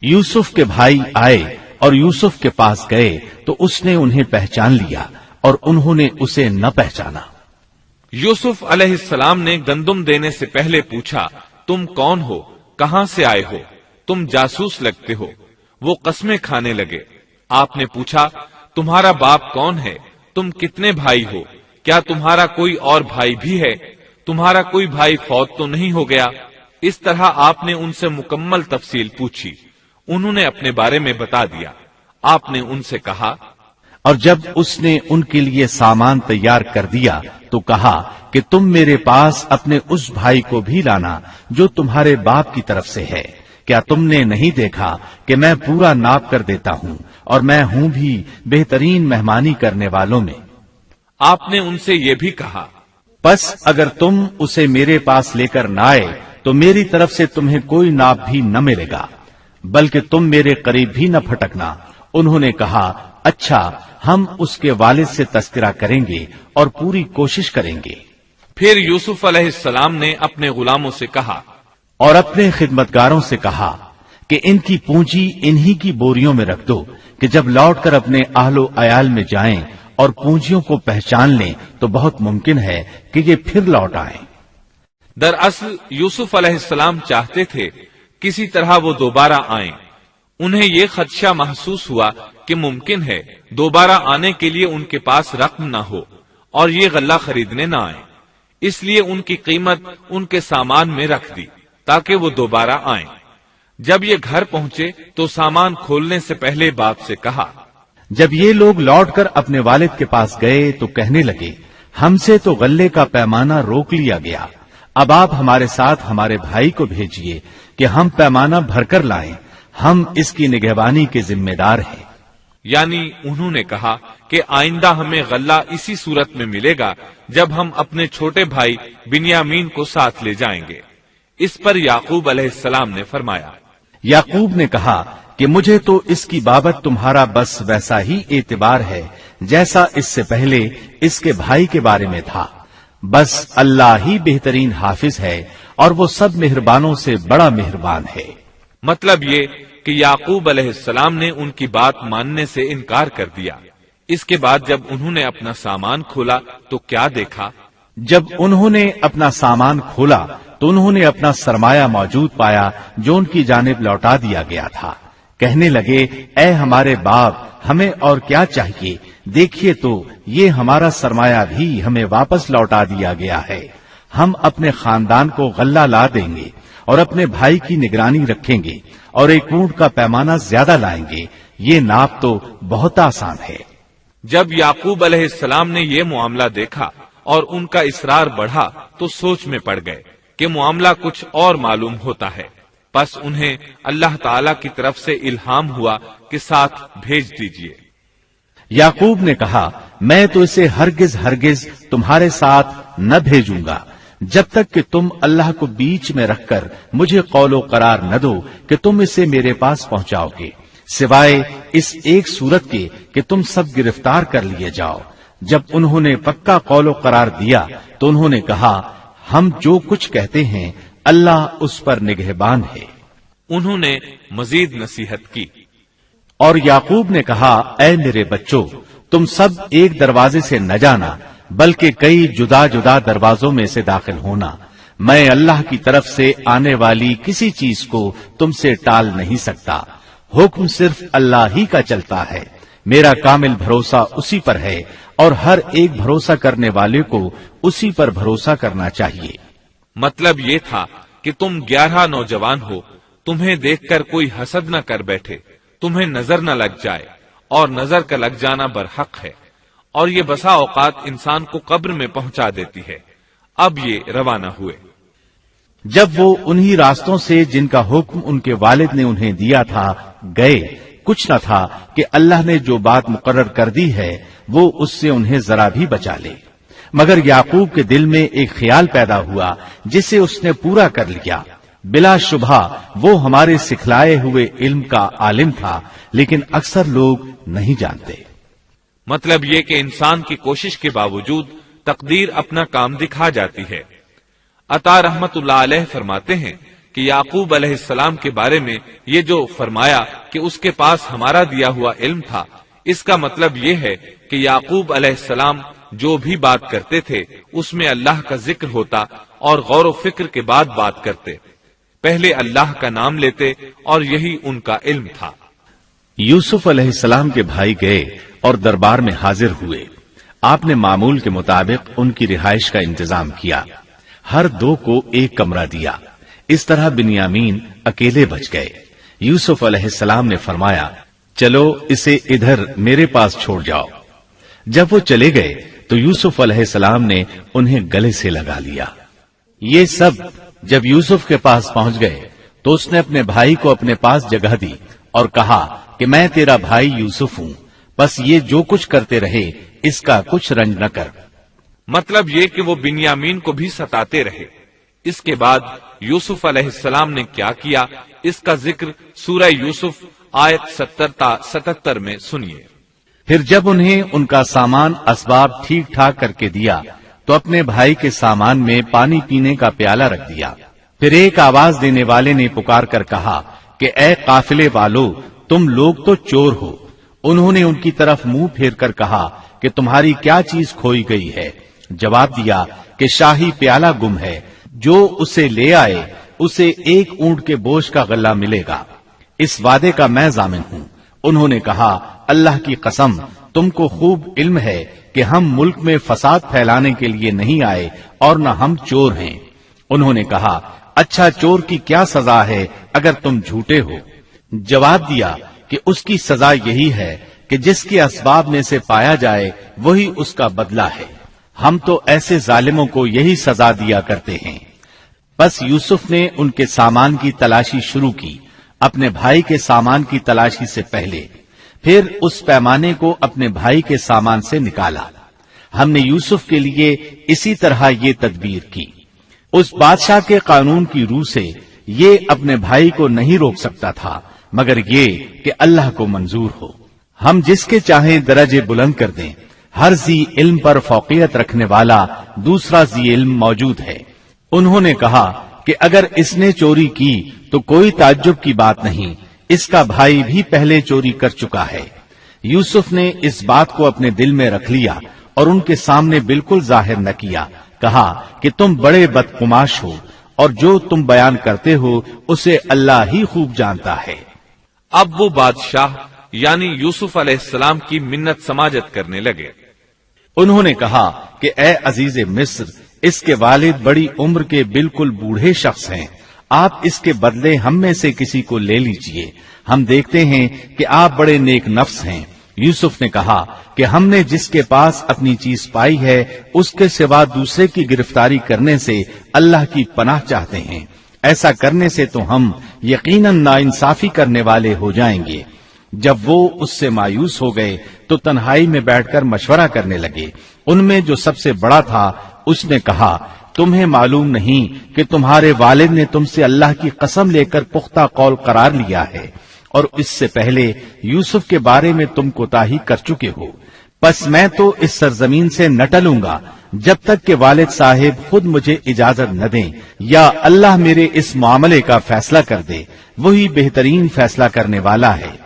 یوسف کے بھائی آئے اور یوسف کے پاس گئے تو اس نے انہیں پہچان لیا اور انہوں نے اسے نہ پہچانا۔ یوسف علیہ السلام نے گندم دینے سے پہلے پوچھا، تم کون ہو، کہاں سے آئے ہو، تم جاسوس لگتے ہو۔ وہ قسمیں کھانے لگے۔ آپ نے پوچھا، تمہارا باپ کون ہے، تم کتنے بھائی ہو، کیا تمہارا کوئی اور بھائی بھی ہے، تمہارا کوئی بھائی فوت تو نہیں ہو گیا؟ اس طرح آپ نے ان سے مکمل تفصیل پوچھی، انہوں نے اپنے بارے میں بتا دیا۔ آپ نے ان سے کہا، اور جب اس نے ان کے لیے سامان تیار کر دیا تو کہا کہ تم میرے پاس اپنے اس بھائی کو بھی لانا جو تمہارے باپ کی طرف سے ہے۔ کیا تم نے نہیں دیکھا کہ میں پورا ناپ کر دیتا ہوں اور میں ہوں بھی بہترین مہمانی کرنے والوں میں؟ آپ نے ان سے یہ بھی کہا، پس اگر تم اسے میرے پاس لے کر نہ آئے تو میری طرف سے تمہیں کوئی ناپ بھی نہ ملے گا، بلکہ تم میرے قریب بھی نہ پھٹکنا۔ انہوں نے کہا، اچھا، ہم اس کے والد سے تذکرہ کریں گے اور پوری کوشش کریں گے۔ پھر یوسف علیہ السلام نے اپنے غلاموں سے کہا اور اپنے خدمتگاروں سے کہا کہ ان کی پونجی انہی کی بوریوں میں رکھ دو کہ جب لوٹ کر اپنے اہل و عیال میں جائیں اور پونجیوں کو پہچان لیں تو بہت ممکن ہے کہ یہ پھر لوٹ آئیں۔ دراصل یوسف علیہ السلام چاہتے تھے کسی طرح وہ دوبارہ آئیں۔ انہیں یہ خدشہ محسوس ہوا کہ ممکن ہے دوبارہ آنے کے لیے ان کے پاس رقم نہ ہو اور یہ غلہ خریدنے نہ آئیں، اس لیے ان کی قیمت ان کے سامان میں رکھ دی تاکہ وہ دوبارہ آئیں۔ جب یہ گھر پہنچے تو سامان کھولنے سے پہلے باپ سے کہا، جب یہ لوگ لوٹ کر اپنے والد کے پاس گئے تو کہنے لگے، ہم سے تو غلے کا پیمانہ روک لیا گیا، اب آپ ہمارے ساتھ ہمارے بھائی کو بھیجیے کہ ہم پیمانہ بھر کر لائیں، ہم اس کی نگہبانی کے ذمہ دار ہیں۔ یعنی انہوں نے کہا کہ آئندہ ہمیں غلہ اسی صورت میں ملے گا جب ہم اپنے چھوٹے بھائی بنیامین کو ساتھ لے جائیں گے۔ اس پر یعقوب علیہ السلام نے فرمایا، یعقوب نے کہا کہ مجھے تو اس کی بابت تمہارا بس ویسا ہی اعتبار ہے جیسا اس سے پہلے اس کے بھائی کے بارے میں تھا، بس اللہ ہی بہترین حافظ ہے اور وہ سب مہربانوں سے بڑا مہربان ہے۔ مطلب یہ کہ یعقوب علیہ السلام نے ان کی بات ماننے سے انکار کر دیا۔ اس کے بعد جب انہوں نے اپنا سامان کھولا تو کیا دیکھا؟ جب انہوں نے اپنا سامان کھولا تو انہوں نے اپنا سرمایہ موجود پایا جو ان کی جانب لوٹا دیا گیا تھا۔ کہنے لگے، اے ہمارے باپ، ہمیں اور کیا چاہیے؟ دیکھیے تو یہ ہمارا سرمایہ بھی ہمیں واپس لوٹا دیا گیا ہے۔ ہم اپنے خاندان کو غلہ لا دیں گے اور اپنے بھائی کی نگرانی رکھیں گے اور ایک اونٹ کا پیمانہ زیادہ لائیں گے، یہ ناپ تو بہت آسان ہے۔ جب یعقوب علیہ السلام نے یہ معاملہ دیکھا اور ان کا اصرار بڑھا تو سوچ میں پڑ گئے کہ معاملہ کچھ اور معلوم ہوتا ہے، پس انہیں اللہ تعالی کی طرف سے الہام ہوا کہ ساتھ بھیج دیجیے۔ یعقوب نے کہا، میں تو اسے ہرگز ہرگز تمہارے ساتھ نہ بھیجوں گا جب تک کہ تم اللہ کو بیچ میں رکھ کر مجھے قول و قرار نہ دو کہ تم اسے میرے پاس پہنچاؤ گے، سوائے اس ایک صورت کے کہ تم سب گرفتار کر لیے جاؤ۔ جب انہوں نے پکا قول و قرار دیا تو انہوں نے کہا، ہم جو کچھ کہتے ہیں اللہ اس پر نگہبان ہے۔ انہوں نے مزید نصیحت کی اور یعقوب نے کہا، اے میرے بچوں، تم سب ایک دروازے سے نہ جانا بلکہ کئی جدا جدا دروازوں میں سے داخل ہونا۔ میں اللہ کی طرف سے آنے والی کسی چیز کو تم سے ٹال نہیں سکتا، حکم صرف اللہ ہی کا چلتا ہے۔ میرا کامل بھروسہ اسی پر ہے اور ہر ایک بھروسہ کرنے والے کو اسی پر بھروسہ کرنا چاہیے۔ مطلب یہ تھا کہ تم 11 نوجوان ہو، تمہیں دیکھ کر کوئی حسد نہ کر بیٹھے، تمہیں نظر نہ لگ جائے، اور نظر کا لگ جانا برحق ہے، اور یہ بسا اوقات انسان کو قبر میں پہنچا دیتی ہے۔ اب یہ روانہ ہوئے۔ جب وہ انہی راستوں سے جن کا حکم ان کے والد نے انہیں دیا تھا گئے، کچھ نہ تھا کہ اللہ نے جو بات مقرر کر دی ہے وہ اس سے انہیں ذرا بھی بچا لے، مگر یعقوب کے دل میں ایک خیال پیدا ہوا جسے اس نے پورا کر لیا۔ بلا شبہ وہ ہمارے سکھلائے ہوئے علم کا عالم تھا، لیکن اکثر لوگ نہیں جانتے۔ مطلب یہ کہ انسان کی کوشش کے باوجود تقدیر اپنا کام دکھا جاتی ہے۔ عطا رحمت اللہ علیہ فرماتے ہیں کہ یعقوب علیہ السلام کے بارے میں یہ جو فرمایا کہ اس کے پاس ہمارا دیا ہوا علم تھا، اس کا مطلب یہ ہے کہ یعقوب علیہ السلام جو بھی بات کرتے تھے اس میں اللہ کا ذکر ہوتا اور غور و فکر کے بعد بات کرتے، پہلے اللہ کا نام لیتے، اور یہی ان کا علم تھا۔ یوسف علیہ السلام کے بھائی گئے اور دربار میں حاضر ہوئے۔ آپ نے معمول کے مطابق ان کی رہائش کا انتظام کیا، ہر دو کو ایک کمرہ دیا۔ اس طرح بنیامین اکیلے بچ گئے۔ یوسف علیہ السلام نے فرمایا، چلو اسے ادھر میرے پاس چھوڑ جاؤ۔ جب وہ چلے گئے تو یوسف علیہ السلام نے انہیں گلے سے لگا لیا۔ یہ سب جب یوسف کے پاس پہنچ گئے تو اس نے اپنے بھائی کو اپنے پاس جگہ دی اور کہا کہ میں تیرا بھائی یوسف ہوں، بس یہ جو کچھ کرتے رہے اس کا کچھ رنج نہ کر۔ مطلب یہ کہ وہ بنیامین کو بھی ستاتے رہے۔ اس کے بعد یوسف علیہ السلام نے کیا کیا، اس کا ذکر سورہ یوسف آیت 70 تا 77 میں سنیے۔ پھر جب انہیں ان کا سامان اسباب ٹھیک ٹھاک کر کے دیا تو اپنے بھائی کے سامان میں پانی پینے کا پیالہ رکھ دیا۔ پھر ایک آواز دینے والے نے پکار کر کہا کہ اے قافلے والو، تم لوگ تو چور ہو۔ انہوں نے ان کی طرف منہ پھیر کر کہا کہ تمہاری کیا چیز کھوئی گئی ہے؟ جواب دیا کہ شاہی پیالہ گم ہے، جو اسے لے آئے اسے ایک اونٹ کے بوجھ کا غلہ ملے گا، اس وعدے کا میں ضامن ہوں۔ انہوں نے کہا، اللہ کی قسم، تم کو خوب علم ہے کہ ہم ملک میں فساد پھیلانے کے لیے نہیں آئے اور نہ ہم چور ہیں۔ انہوں نے کہا، اچھا چور کی کیا سزا ہے اگر تم جھوٹے ہو؟ جواب دیا کہ اس کی سزا یہی ہے کہ جس کے اسباب میں سے پایا جائے وہی اس کا بدلہ ہے۔ ہم تو ایسے ظالموں کو یہی سزا دیا کرتے ہیں۔ بس یوسف نے ان کے سامان کی تلاشی شروع کی، اپنے بھائی کے سامان کی تلاشی سے پہلے۔ پھر اس پیمانے کو اپنے بھائی کے سامان سے نکالا۔ ہم نے یوسف کے لیے اسی طرح یہ تدبیر کی۔ اس بادشاہ کے قانون کی روح سے یہ اپنے بھائی کو نہیں روک سکتا تھا مگر یہ کہ اللہ کو منظور ہو۔ ہم جس کے چاہیں درجے بلند کر دیں، ہر ذی علم پر فوقیت رکھنے والا دوسرا ذی علم موجود ہے۔ انہوں نے کہا کہ اگر اس نے چوری کی تو کوئی تعجب کی بات نہیں، اس کا بھائی بھی پہلے چوری کر چکا ہے۔ یوسف نے اس بات کو اپنے دل میں رکھ لیا اور ان کے سامنے بالکل ظاہر نہ کیا، کہا کہ تم بڑے بدقماش ہو اور جو تم بیان کرتے ہو اسے اللہ ہی خوب جانتا ہے۔ اب وہ بادشاہ یعنی یوسف علیہ السلام کی منت سماجت کرنے لگے۔ انہوں نے کہا کہ اے عزیز مصر، اس کے والد بڑی عمر کے بالکل بوڑھے شخص ہیں، آپ اس کے بدلے ہم میں سے کسی کو لے لیجئے، ہم دیکھتے ہیں کہ آپ بڑے نیک نفس ہیں۔ یوسف نے کہا کہ ہم نے جس کے پاس اپنی چیز پائی ہے اس کے سوا دوسرے کی گرفتاری کرنے سے اللہ کی پناہ چاہتے ہیں، ایسا کرنے سے تو ہم یقیناً ناانصافی کرنے والے ہو جائیں گے۔ جب وہ اس سے مایوس ہو گئے تو تنہائی میں بیٹھ کر مشورہ کرنے لگے۔ ان میں جو سب سے بڑا تھا اس نے کہا، تمہیں معلوم نہیں کہ تمہارے والد نے تم سے اللہ کی قسم لے کر پختہ قول قرار لیا ہے اور اس سے پہلے یوسف کے بارے میں تم کوتاہی کر چکے ہو، پس میں تو اس سرزمین سے نہ ٹلوں گا جب تک کہ والد صاحب خود مجھے اجازت نہ دیں یا اللہ میرے اس معاملے کا فیصلہ کر دے، وہی بہترین فیصلہ کرنے والا ہے۔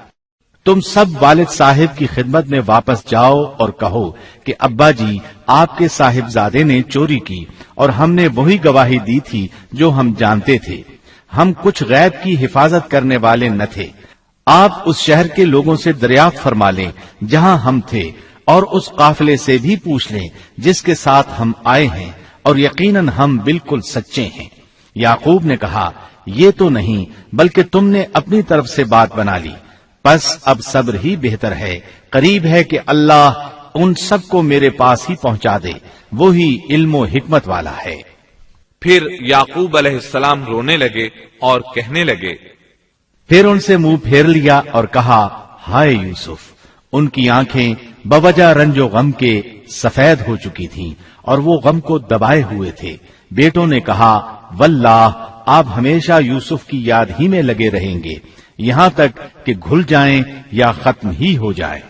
تم سب والد صاحب کی خدمت میں واپس جاؤ اور کہو کہ ابا جی، آپ کے صاحبزادے نے چوری کی اور ہم نے وہی گواہی دی تھی جو ہم جانتے تھے، ہم کچھ غیب کی حفاظت کرنے والے نہ تھے۔ آپ اس شہر کے لوگوں سے دریافت فرما لیں جہاں ہم تھے اور اس قافلے سے بھی پوچھ لیں جس کے ساتھ ہم آئے ہیں، اور یقیناً ہم بالکل سچے ہیں۔ یعقوب نے کہا، یہ تو نہیں بلکہ تم نے اپنی طرف سے بات بنا لی، پس اب صبر ہی بہتر ہے، قریب ہے کہ اللہ ان سب کو میرے پاس ہی پہنچا دے، وہی علم و حکمت والا ہے۔ پھر یعقوب علیہ السلام رونے لگے اور کہنے لگے، پھر ان سے منہ پھیر لیا اور کہا، ہائے یوسف۔ ان کی آنکھیں بوجہ رنج و غم کے سفید ہو چکی تھیں اور وہ غم کو دبائے ہوئے تھے۔ بیٹوں نے کہا، واللہ آپ ہمیشہ یوسف کی یاد ہی میں لگے رہیں گے یہاں تک کہ گھل جائیں یا ختم ہی ہو جائے۔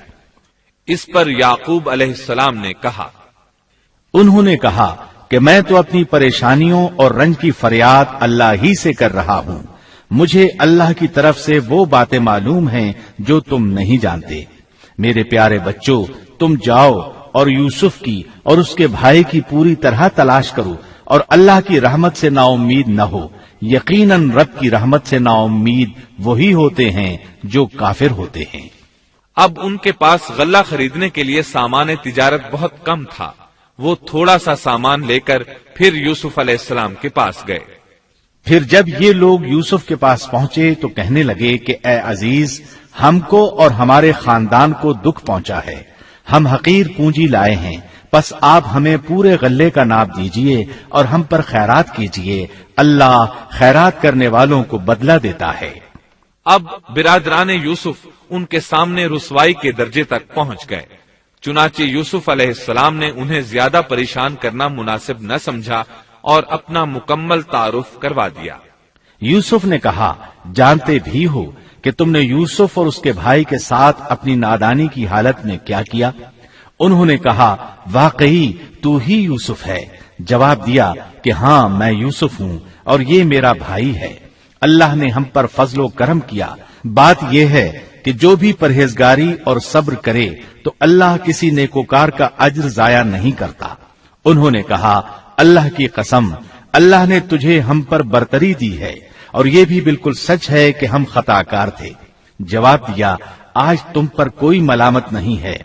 اس پر یعقوب علیہ السلام نے کہا، انہوں نے کہا کہ میں تو اپنی پریشانیوں اور رنج کی فریاد اللہ ہی سے کر رہا ہوں، مجھے اللہ کی طرف سے وہ باتیں معلوم ہیں جو تم نہیں جانتے۔ میرے پیارے بچوں، تم جاؤ اور یوسف کی اور اس کے بھائی کی پوری طرح تلاش کرو اور اللہ کی رحمت سے نا امید نہ ہو، یقیناً رب کی رحمت سے نا امید وہی ہوتے ہیں جو کافر ہوتے ہیں۔ اب ان کے پاس غلہ خریدنے کے لیے سامان تجارت بہت کم تھا، وہ تھوڑا سا سامان لے کر پھر یوسف علیہ السلام کے پاس گئے۔ پھر جب یہ لوگ یوسف کے پاس پہنچے تو کہنے لگے کہ اے عزیز، ہم کو اور ہمارے خاندان کو دکھ پہنچا ہے، ہم حقیر پونجی لائے ہیں، پس آپ ہمیں پورے غلے کا ناپ دیجئے اور ہم پر خیرات کیجئے، اللہ خیرات کرنے والوں کو بدلہ دیتا ہے۔ اب برادران یوسف ان کے سامنے رسوائی کے درجے تک پہنچ گئے، چنانچہ یوسف علیہ السلام نے انہیں زیادہ پریشان کرنا مناسب نہ سمجھا اور اپنا مکمل تعارف کروا دیا۔ یوسف نے کہا، جانتے بھی ہو کہ تم نے یوسف اور اس کے بھائی کے ساتھ اپنی نادانی کی حالت میں کیا کیا؟ انہوں نے کہا، واقعی تو ہی یوسف ہے۔ جواب دیا کہ ہاں میں یوسف ہوں اور یہ میرا بھائی ہے، اللہ نے ہم پر فضل و کرم کیا۔ بات یہ ہے کہ جو بھی پرہیزگاری اور صبر کرے تو اللہ کسی نیکوکار کا اجر ضائع نہیں کرتا۔ انہوں نے کہا، اللہ کی قسم، اللہ نے تجھے ہم پر برتری دی ہے اور یہ بھی بالکل سچ ہے کہ ہم خطا کار تھے۔ جواب دیا، آج تم پر کوئی ملامت نہیں ہے،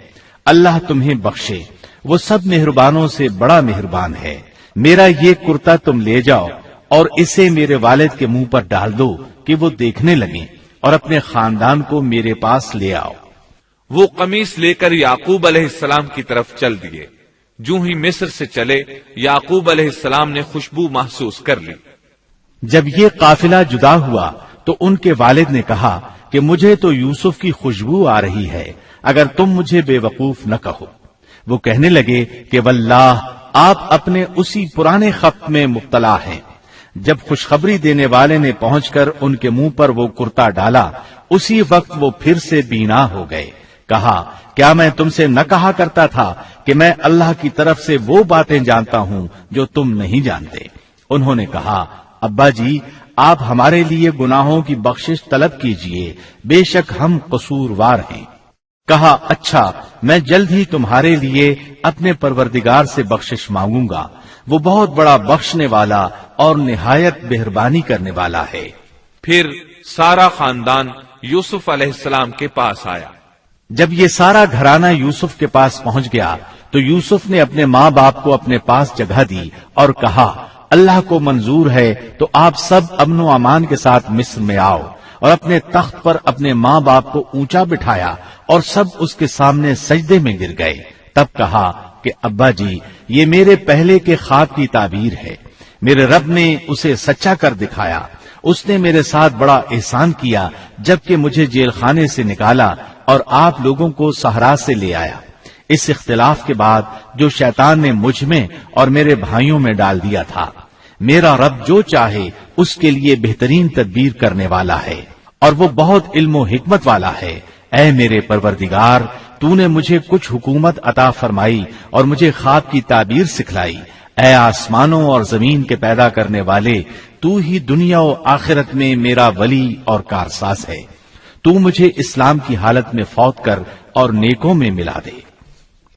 اللہ تمہیں بخشے، وہ سب مہربانوں سے بڑا مہربان ہے۔ میرا یہ کرتا تم لے جاؤ اور اسے میرے والد کے منہ پر ڈال دو کہ وہ دیکھنے لگیں، اور اپنے خاندان کو میرے پاس لے آؤ۔ وہ قمیص لے کر یعقوب علیہ السلام کی طرف چل دیے۔ جو ہی مصر سے چلے، یعقوب علیہ السلام نے خوشبو محسوس کر لی۔ جب یہ قافلہ جدا ہوا تو ان کے والد نے کہا کہ مجھے تو یوسف کی خوشبو آ رہی ہے، اگر تم مجھے بے وقوف نہ کہو۔ وہ کہنے لگے کہ واللہ آپ اپنے اسی پرانے خط میں مبتلا ہیں۔ جب خوشخبری دینے والے نے پہنچ کر ان کے منہ پر وہ کرتا ڈالا، اسی وقت وہ پھر سے بینا ہو گئے۔ کہا کیا میں تم سے نہ کہا کرتا تھا کہ میں اللہ کی طرف سے وہ باتیں جانتا ہوں جو تم نہیں جانتے؟ انہوں نے کہا ابا جی آپ ہمارے لیے گناہوں کی بخشش طلب کیجئے، بے شک ہم قصوروار ہیں۔ کہا اچھا میں جلد ہی تمہارے لیے اپنے پروردگار سے بخشش مانگوں گا، وہ بہت بڑا بخشنے والا اور نہایت مہربانی کرنے والا ہے۔ پھر سارا خاندان یوسف علیہ السلام کے پاس آیا۔ جب یہ سارا گھرانہ یوسف کے پاس پہنچ گیا تو یوسف نے اپنے ماں باپ کو اپنے پاس جگہ دی اور کہا اللہ کو منظور ہے تو آپ سب امن و امان کے ساتھ مصر میں آؤ، اور اپنے تخت پر اپنے ماں باپ کو اونچا بٹھایا اور سب اس کے سامنے سجدے میں گر گئے۔ تب کہا کہ ابا جی یہ میرے پہلے کے خواب کی تعبیر ہے، میرے رب نے اسے سچا کر دکھایا، اس نے میرے ساتھ بڑا احسان کیا جبکہ مجھے جیل خانے سے نکالا اور آپ لوگوں کو صحرا سے لے آیا۔ اس اختلاف کے بعد جو شیطان نے مجھ میں اور میرے بھائیوں میں ڈال دیا تھا، میرا رب جو چاہے اس کے لیے بہترین تدبیر کرنے والا ہے، اور وہ بہت علم و حکمت والا ہے۔ اے میرے پروردگار تو نے مجھے کچھ حکومت عطا فرمائی اور مجھے خواب کی تعبیر سکھلائی۔ اے آسمانوں اور زمین کے پیدا کرنے والے، تو ہی دنیا و آخرت میں میرا ولی اور کارساز ہے۔ تو مجھے اسلام کی حالت میں فوت کر اور نیکوں میں ملا دے۔